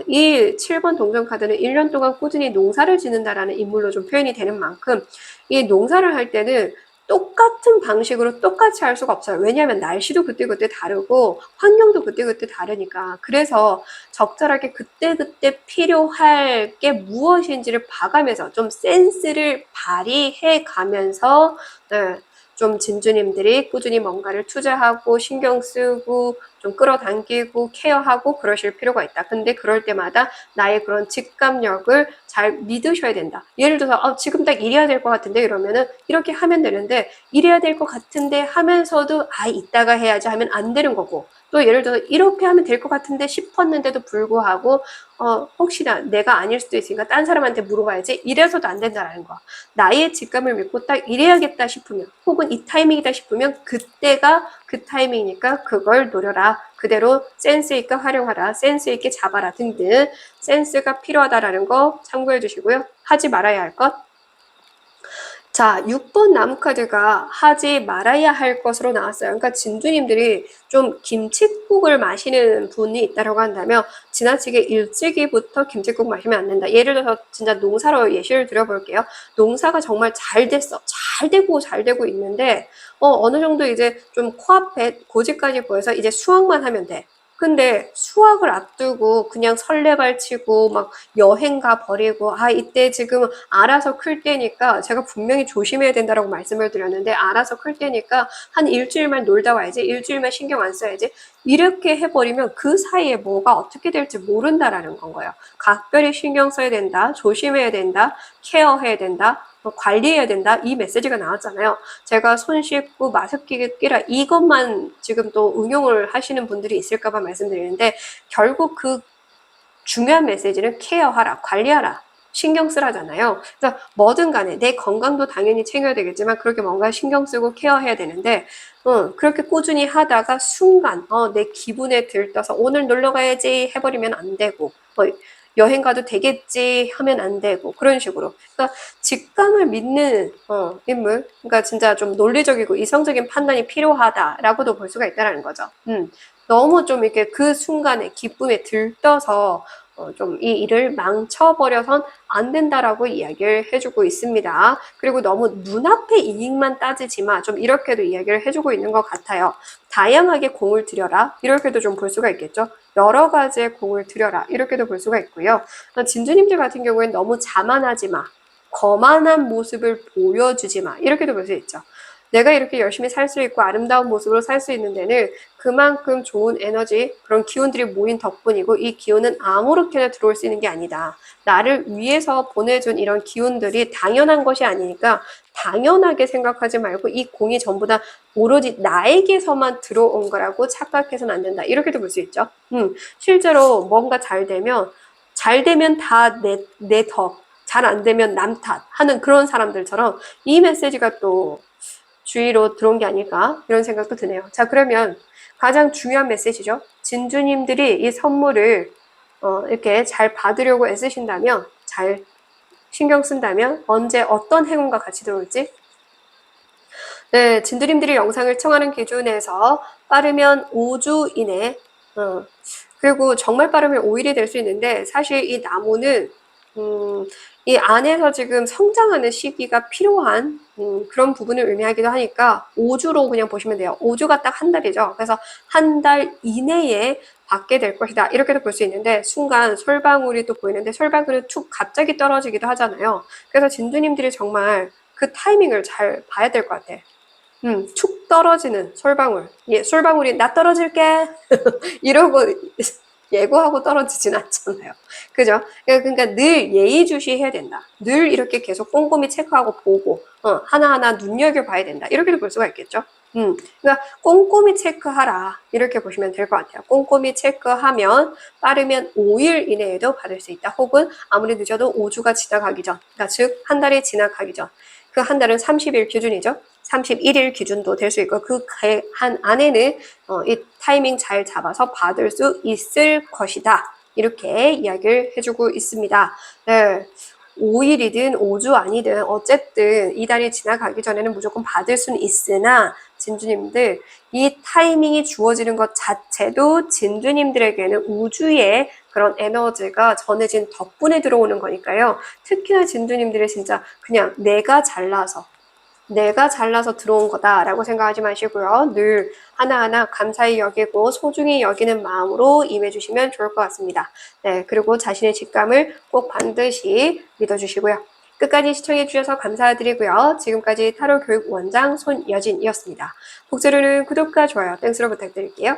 이 7번 동전 카드는 1년 동안 꾸준히 농사를 짓는다라는 인물로 좀 표현이 되는 만큼 이 농사를 할 때는 똑같은 방식으로 똑같이 할 수가 없어요. 왜냐하면 날씨도 그때그때 다르고 환경도 그때그때 다르니까. 그래서 적절하게 그때그때 필요할 게 무엇인지를 봐가면서 좀 센스를 발휘해 가면서 좀 진주님들이 꾸준히 뭔가를 투자하고 신경 쓰고 좀 끌어당기고 케어하고 그러실 필요가 있다. 근데 그럴 때마다 나의 그런 직감력을 잘 믿으셔야 된다. 예를 들어서 지금 딱 이래야 될 것 같은데 이러면은 이렇게 하면 되는데 이래야 될 것 같은데 하면서도 이따가 해야지 하면 안 되는 거고 또 예를 들어서 이렇게 하면 될 것 같은데 싶었는데도 불구하고 혹시나 내가 아닐 수도 있으니까 딴 사람한테 물어봐야지 이래서도 안 된다라는 거야. 나의 직감을 믿고 딱 이래야겠다 싶으면 혹은 이 타이밍이다 싶으면 그때가 그 타이밍이니까 그걸 노려라. 그대로 센스 있게 활용하라. 센스 있게 잡아라 등등 센스가 필요하다라는 거 참고해 주시고요. 하지 말아야 할 것. 자, 6번 나무카드가 하지 말아야 할 것으로 나왔어요. 그러니까 진주님들이 좀 김칫국을 마시는 분이 있다고 한다면 지나치게 일찍이부터 김칫국 마시면 안 된다. 예를 들어서 진짜 농사로 예시를 드려볼게요. 농사가 정말 잘 됐어. 잘 되고 있는데 어느 정도 이제 좀 코앞에 고지까지 보여서 이제 수확만 하면 돼. 근데 수학을 앞두고 그냥 설레발 치고 막 여행 가버리고 이때 지금 알아서 클 때니까 제가 분명히 조심해야 된다라고 말씀을 드렸는데 알아서 클 때니까 한 일주일만 놀다 와야지 일주일만 신경 안 써야지 이렇게 해버리면 그 사이에 뭐가 어떻게 될지 모른다라는 건 거예요. 각별히 신경 써야 된다. 조심해야 된다. 케어해야 된다. 관리해야 된다. 이 메시지가 나왔잖아요. 제가 손 씻고 마스크 끼라 이것만 지금 또 응용을 하시는 분들이 있을까봐 말씀드리는데 결국 그 중요한 메시지는 케어하라, 관리하라, 신경 쓰라잖아요. 그래서 뭐든 간에 내 건강도 당연히 챙겨야 되겠지만 그렇게 뭔가 신경 쓰고 케어해야 되는데 그렇게 꾸준히 하다가 순간 내 기분에 들떠서 오늘 놀러 가야지 해버리면 안 되고 여행 가도 되겠지 하면 안 되고 그런 식으로. 그러니까 직감을 믿는 인물. 그러니까 진짜 좀 논리적이고 이성적인 판단이 필요하다라고도 볼 수가 있다는 거죠. 너무 좀 이렇게 그 순간에 기쁨에 들떠서 좀 이 일을 망쳐버려선 안 된다라고 이야기를 해주고 있습니다. 그리고 너무 눈앞의 이익만 따지지 마. 좀 이렇게도 이야기를 해주고 있는 것 같아요. 다양하게 공을 들여라. 이렇게도 좀 볼 수가 있겠죠. 여러 가지의 공을 들여라. 이렇게도 볼 수가 있고요. 진주님들 같은 경우에는 너무 자만하지 마. 거만한 모습을 보여주지 마. 이렇게도 볼 수 있죠. 내가 이렇게 열심히 살 수 있고 아름다운 모습으로 살 수 있는 데는 그만큼 좋은 에너지, 그런 기운들이 모인 덕분이고 이 기운은 아무렇게나 들어올 수 있는 게 아니다. 나를 위해서 보내준 이런 기운들이 당연한 것이 아니니까 당연하게 생각하지 말고 이 공이 전부 다 오로지 나에게서만 들어온 거라고 착각해서는 안 된다. 이렇게도 볼 수 있죠. 실제로 뭔가 잘 되면 다 내 덕, 잘 안 되면 남 탓 하는 그런 사람들처럼 이 메시지가 또 주위로 들어온 게 아닐까 이런 생각도 드네요. 자, 그러면 가장 중요한 메시지죠. 진주님들이 이 선물을 이렇게 잘 받으려고 애쓰신다면, 잘 신경 쓴다면 언제 어떤 행운과 같이 들어올지. 네, 진주님들이 영상을 청하는 기준에서 빠르면 5주 이내, 그리고 정말 빠르면 5일이 될 수 있는데 사실 이 나무는 이 안에서 지금 성장하는 시기가 필요한 그런 부분을 의미하기도 하니까 5주로 그냥 보시면 돼요. 5주가 딱 한 달이죠. 그래서 한 달 이내에 받게 될 것이다. 이렇게도 볼 수 있는데 순간 솔방울이 또 보이는데 솔방울이 툭 갑자기 떨어지기도 하잖아요. 그래서 진주님들이 정말 그 타이밍을 잘 봐야 될 것 같아. 툭 떨어지는 솔방울. 예, 솔방울이 나 떨어질게 이러고 예고하고 떨어지진 않잖아요. 그죠? 그러니까 늘 예의주시해야 된다. 늘 이렇게 계속 꼼꼼히 체크하고 보고 하나하나 눈여겨봐야 된다. 이렇게도 볼 수가 있겠죠. 그러니까 꼼꼼히 체크하라. 이렇게 보시면 될 것 같아요. 꼼꼼히 체크하면 빠르면 5일 이내에도 받을 수 있다. 혹은 아무리 늦어도 5주가 지나가기 전, 그러니까 즉 한 달이 지나가기 전. 그 한 달은 30일 기준이죠. 31일 기준도 될 수 있고 그 한 안에는 이 타이밍 잘 잡아서 받을 수 있을 것이다. 이렇게 이야기를 해주고 있습니다. 네. 5일이든 5주 아니든 어쨌든 이 달이 지나가기 전에는 무조건 받을 수는 있으나 진주님들 이 타이밍이 주어지는 것 자체도 진주님들에게는 우주의 그런 에너지가 전해진 덕분에 들어오는 거니까요. 특히나 진주님들이 진짜 그냥 내가 잘나서 들어온 거다라고 생각하지 마시고요. 늘 하나하나 감사히 여기고 소중히 여기는 마음으로 임해주시면 좋을 것 같습니다. 네, 그리고 자신의 직감을 꼭 반드시 믿어주시고요. 끝까지 시청해주셔서 감사드리고요. 지금까지 타로 교육 원장 손여진이었습니다. 복제로는 구독과 좋아요, 땡스로 부탁드릴게요.